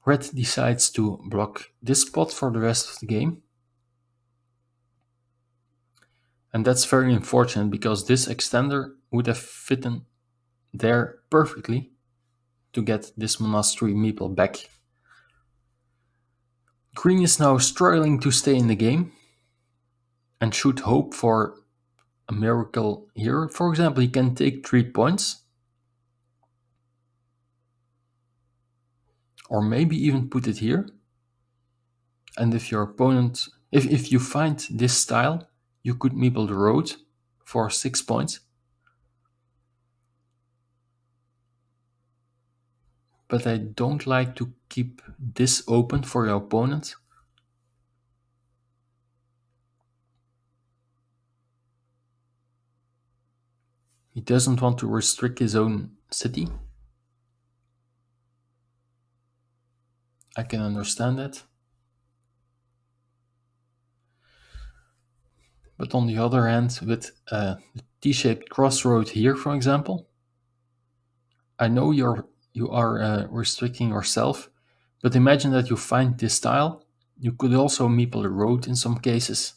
S1: red decides to block this spot for the rest of the game. And that's very unfortunate because this extender would have fitted there perfectly to get this monastery meeple back. Green is now struggling to stay in the game and should hope for a miracle here. For example, he can take 3 points, or maybe even put it here. And if your opponent, if you find this tile, you could meeple the road for 6 points. But I don't like to keep this open for your opponent. He doesn't want to restrict his own city. I can understand that. But on the other hand, with the T-shaped crossroad here, for example, I know you are restricting yourself, but imagine that you find this tile. You could also meeple the road in some cases.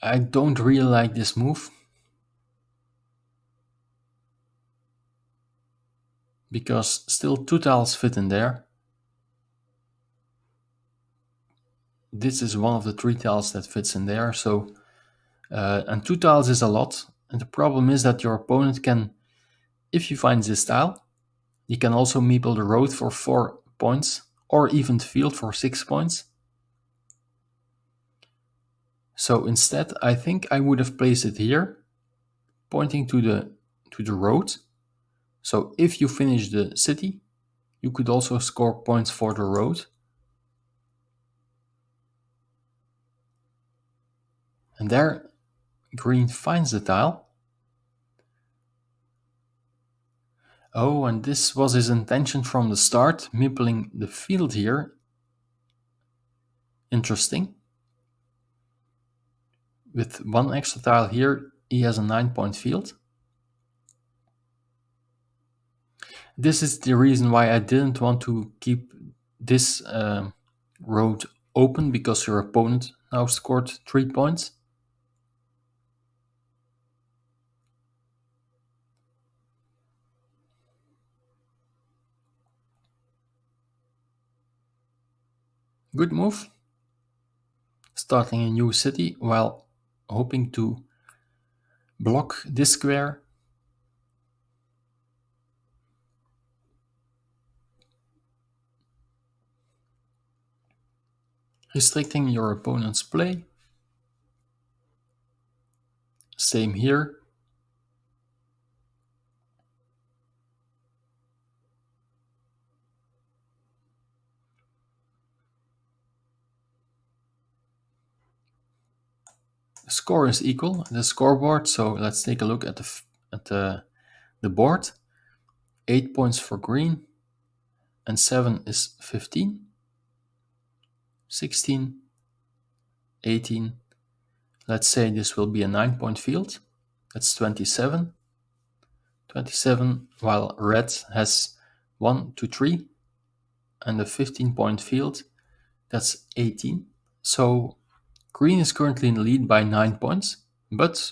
S1: I don't really like this move, because still 2 tiles fit in there. This is one of the 3 tiles that fits in there, so and 2 tiles is a lot. And the problem is that your opponent can, if you find this tile, he can also meeple the road for 4 points, or even the field for 6 points. So instead, I think I would have placed it here, pointing to the road. So if you finish the city, you could also score points for the road. And there, green finds the tile. Oh, and this was his intention from the start, meepling the field here. Interesting. With 1 extra tile here, he has a 9-point field. This is the reason why I didn't want to keep this road open, because your opponent now scored 3 points. Good move. Starting a new city while hoping to block this square. Restricting your opponent's play. Same here. The score is equal, the scoreboard, so let's take a look at the board. 8 points for green, and 7 is 15, 16, 18. Let's say this will be a 9-point field. That's 27. 27, while red has 1 to 3, and a 15-point field. That's 18. So green is currently in the lead by 9 points, but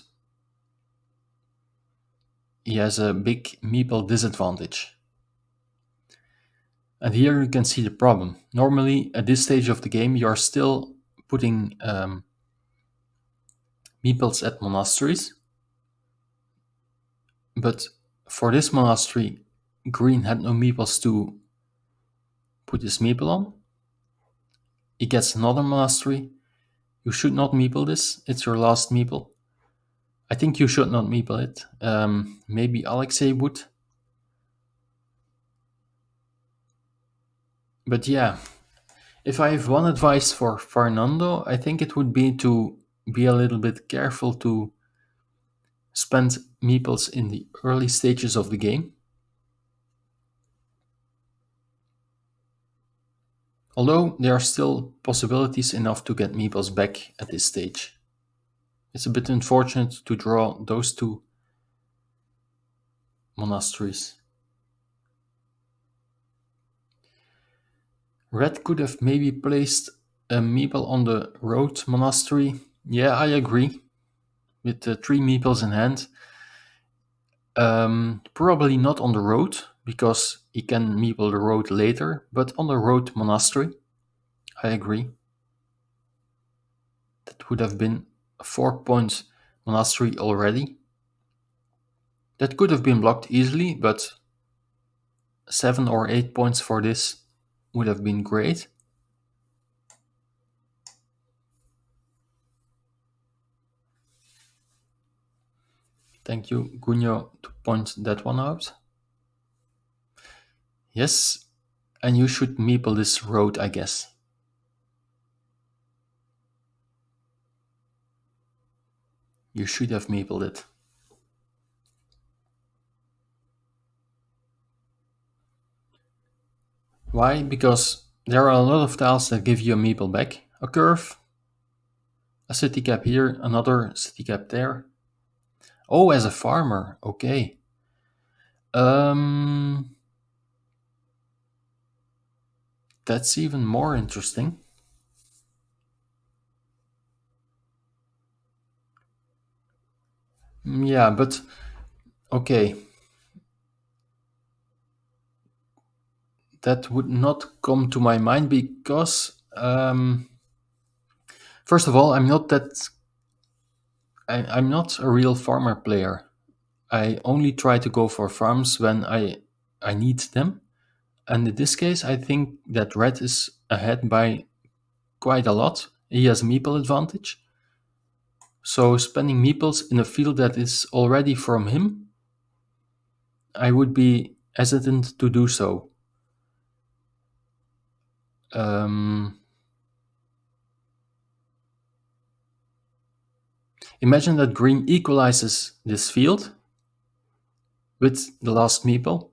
S1: he has a big meeple disadvantage. And here you can see the problem. Normally, at this stage of the game, you are still putting meeples at monasteries. But for this monastery, green had no meeples to put his meeple on. He gets another monastery. You should not meeple this. It's your last meeple. I think you should not meeple it. Maybe Alexei would. But yeah, if I have one advice for Fernando, I think it would be to be a little bit careful to spend meeples in the early stages of the game. Although there are still possibilities enough to get meeples back at this stage. It's a bit unfortunate to draw those two monasteries. Red could have maybe placed a meeple on the road monastery. Yeah, I agree. With the 3 meeples in hand. Probably not on the road, because he can meeple the road later, but on the road monastery. I agree. That would have been a 4-point monastery already. That could have been blocked easily, but 7 or 8 points for this would have been great. Thank you, Gunyo, to point that one out. Yes, and you should meeple this road, I guess. You should have meepled it. Why? Because there are a lot of tiles that give you a meeple back. A curve, a city cap here, another city cap there. Oh, as a farmer, okay. That's even more interesting. Yeah, but okay. That would not come to my mind because, first of all, I'm not a real farmer player. I only try to go for farms when I need them. And in this case, I think that red is ahead by quite a lot. He has meeple advantage. So spending meeples in a field that is already from him, I would be hesitant to do so. Imagine that green equalizes this field with the last meeple.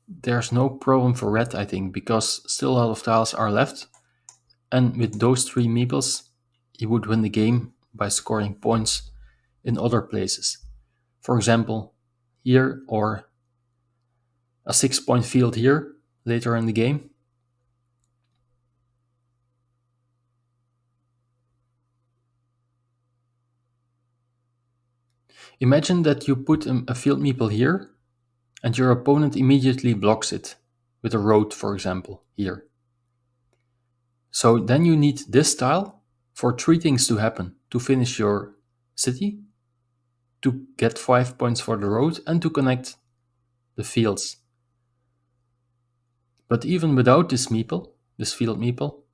S1: There's no problem for red, I think, because still a lot of tiles are left. And with those 3 meeples, he would win the game by scoring points in other places. For example, here, or a 6-point field here later in the game. Imagine that you put a field meeple here, and your opponent immediately blocks it with a road, for example, here. So then you need this tile for 3 things to happen: to finish your city, to get 5 points for the road, and to connect the fields. But even without this meeple, this field meeple,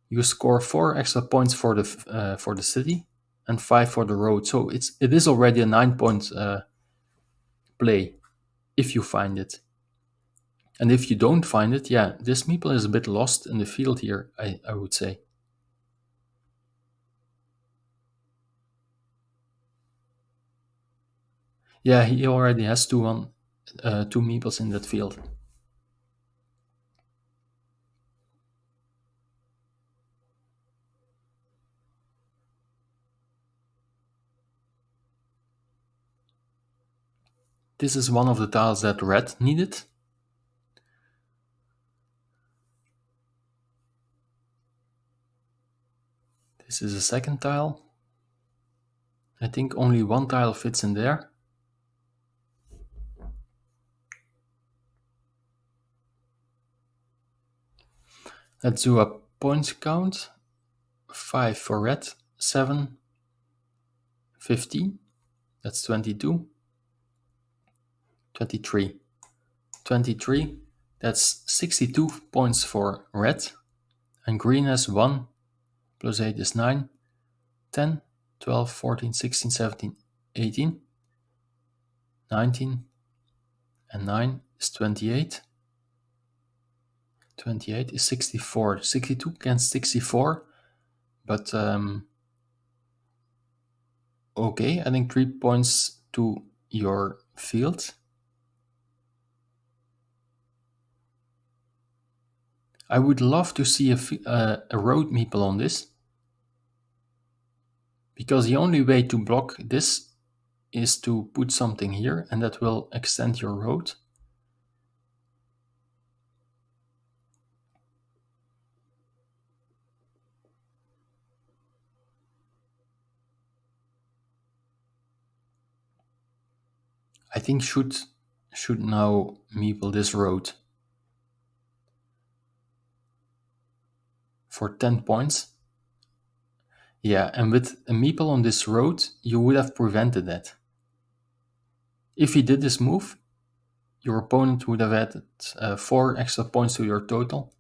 S1: you score 4 extra points for the city and 5 for the road. So it is already a 9-point play if you find it. And if you don't find it, yeah, this meeple is a bit lost in the field here, I would say. Yeah, he already has 2-1. two meeples in that field. This is one of the tiles that red needed. This is a second tile. I think only one tile fits in there. Let's do a points count. 5 for red, 7, 15. That's 22. 23. 23. That's 62 points for red. And green has 1 plus 8 is 9. 10, 12, 14, 16, 17, 18, 19, and 9 is 28. 28 is 64. 62 against 64. But okay, adding 3 points to your field. I would love to see a road meeple on this, because the only way to block this is to put something here, and that will extend your road. I think should now meeple this road for 10 points. Yeah, and with a meeple on this road, you would have prevented that. If he did this move, your opponent would have added 4 extra points to your total,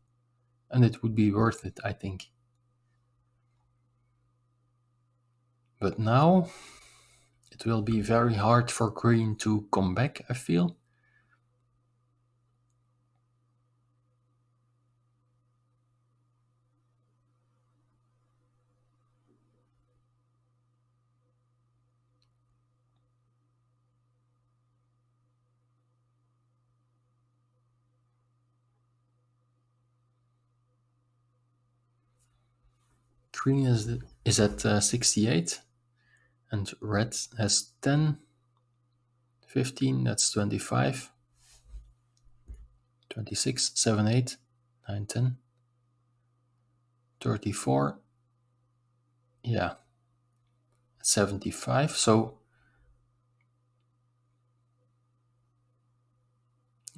S1: and it would be worth it, I think. But now it will be very hard for green to come back, I feel. Green is at 68, and red has 10, 15, that's 25, 26, 7, 8, 9, 10, 34, yeah, 75. So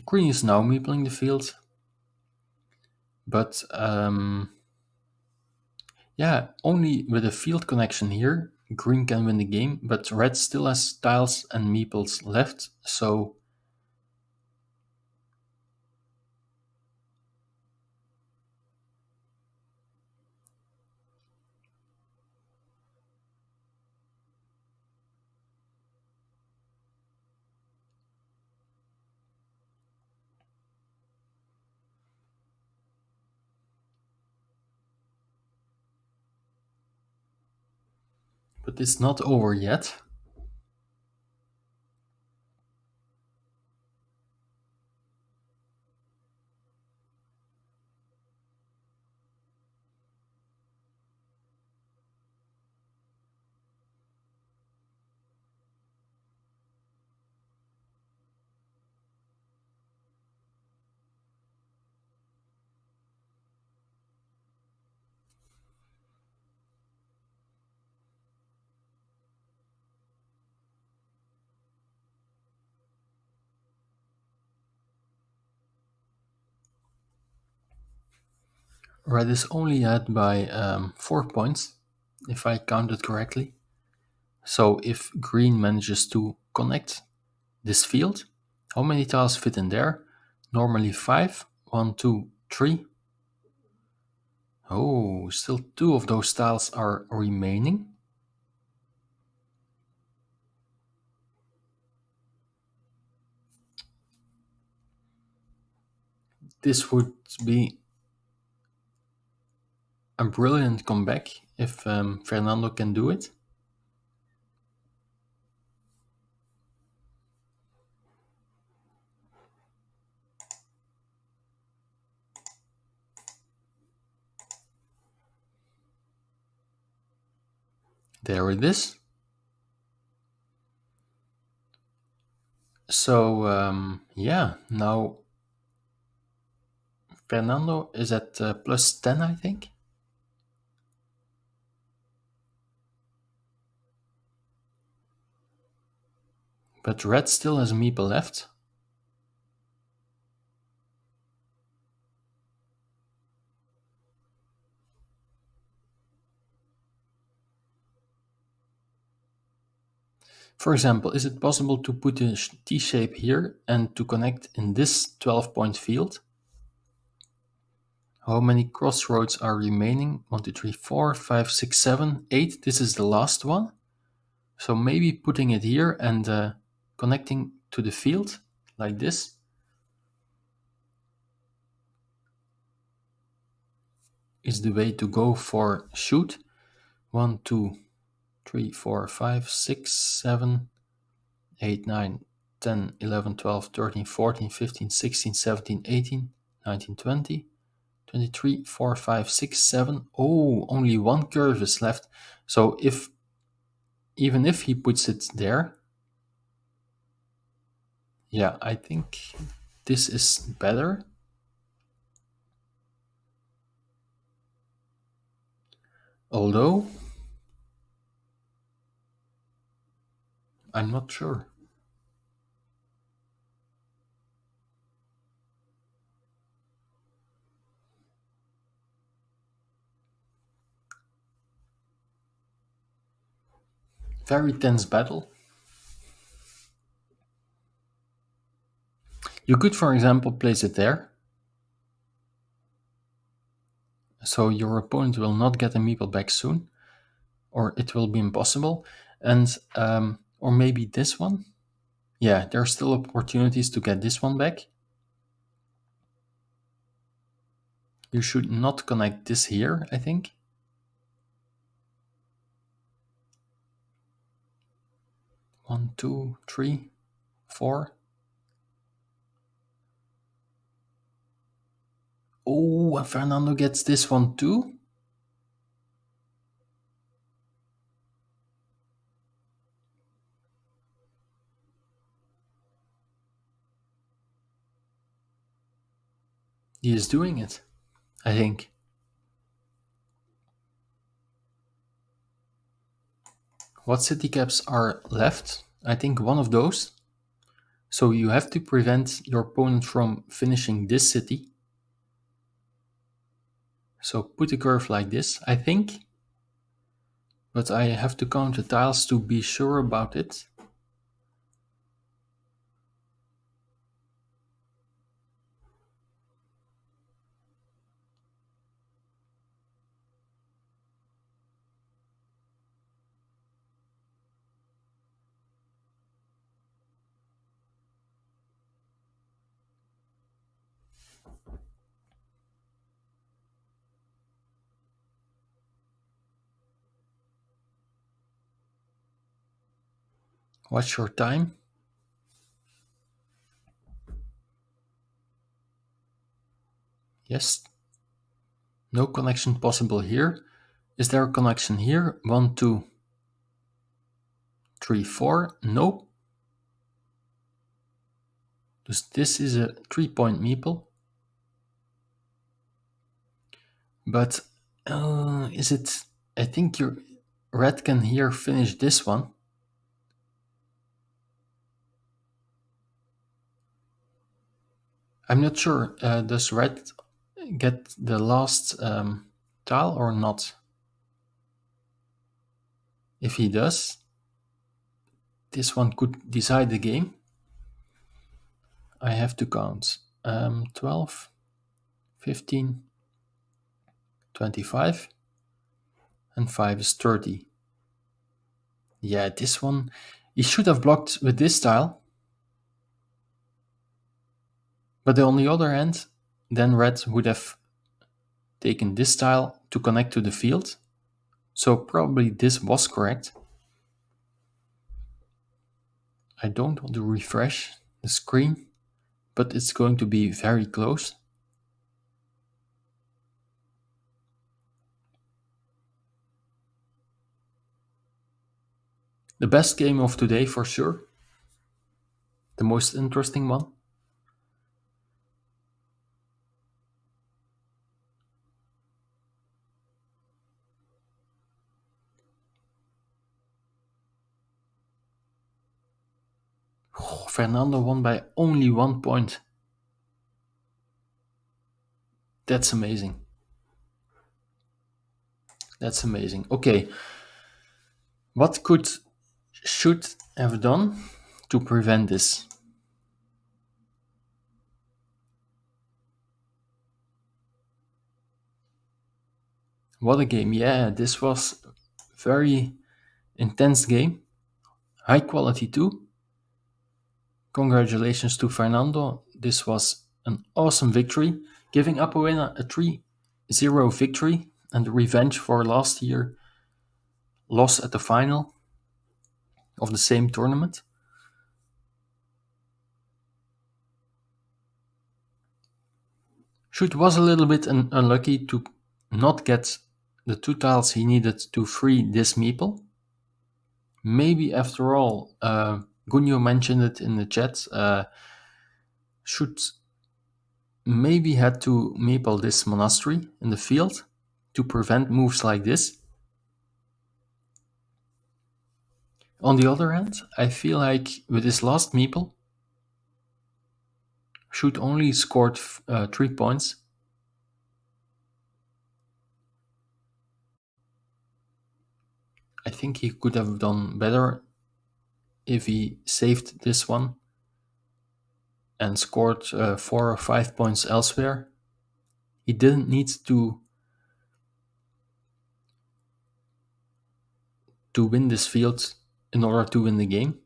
S1: green is now meepling the field, but yeah, only with a field connection here, green can win the game, but red still has tiles and meeples left, so but it's not over yet. Red is only ahead by 4 points, if I counted correctly. So if green manages to connect this field, how many tiles fit in there? Normally 5. 1, 2, 3. Oh, still 2 of those tiles are remaining. This would be a brilliant comeback if Fernando can do it. There it is. So, yeah, now Fernando is at plus 10, I think. But red still has a meeple left. For example, is it possible to put a T-shape here and to connect in this 12-point field? How many crossroads are remaining? 1, 2, 3, 4, 5, 6, 7, 8. This is the last one. So maybe putting it here and connecting to the field like this is the way to go for shoot. 1, 2, 3, 4, 5, 6, 7, 8, 9, 10, 11, 12, 13, 14, 15, 16, 17, 18, 19, 20, 23, 4, 5, 6, 7. Oh, only one curve is left. So even if he puts it there, yeah, I think this is better. Although, I'm not sure. Very tense battle. You could, for example, place it there. So your opponent will not get a meeple back soon, or it will be impossible. And or maybe this one. Yeah, there are still opportunities to get this one back. You should not connect this here, I think. One, two, three, four. Oh, and Fernando gets this one too. He is doing it, I think. What city caps are left? I think one of those. So you have to prevent your opponent from finishing this city. So put a curve like this, I think. But I have to count the tiles to be sure about it. Watch your time. Yes. No connection possible here. Is there a connection here? 1, 2, 3, 4. No. Dus this is a 3-point meeple. But is it... I think your red can here finish this one. I'm not sure. Does red get the last tile or not? If he does, this one could decide the game. I have to count 12, 15, 25, and 5 is 30. Yeah, this one, he should have blocked with this tile. But on the other hand, then red would have taken this tile to connect to the field. So probably this was correct. I don't want to refresh the screen, but it's going to be very close. The best game of today for sure. The most interesting one. Oh, Fernando won by only 1 point. That's amazing. That's amazing. Okay, what should have done to prevent this? What a game. Yeah, this was very intense game. High quality too. Congratulations to Fernando. This was an awesome victory, giving Apoena a 3-0 victory and revenge for last year loss at the final of the same tournament. Shoot was a little bit unlucky to not get the 2 tiles he needed to free this meeple. Maybe after all, Gunyo mentioned it in the chat, should maybe had to meeple this monastery in the field to prevent moves like this. On the other hand, I feel like with his last meeple, Shoot only scored 3 points. I think he could have done better if he saved this one and scored 4 or 5 points elsewhere. He didn't need to win this field in order to win the game.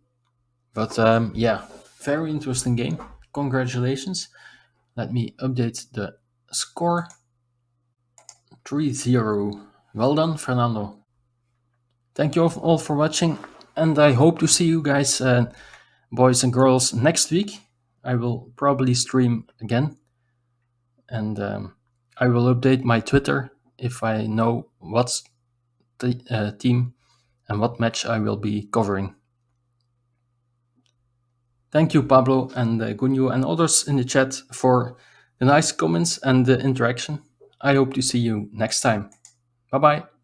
S1: But yeah, very interesting game. Congratulations. Let me update the score. 3-0. Well done, Fernando. Thank you all for watching, and I hope to see you guys, boys and girls, next week. I will probably stream again, and I will update my Twitter if I know what's the team and what match I will be covering. Thank you, Pablo and Gunyu and others in the chat for the nice comments and the interaction. I hope to see you next time. Bye bye.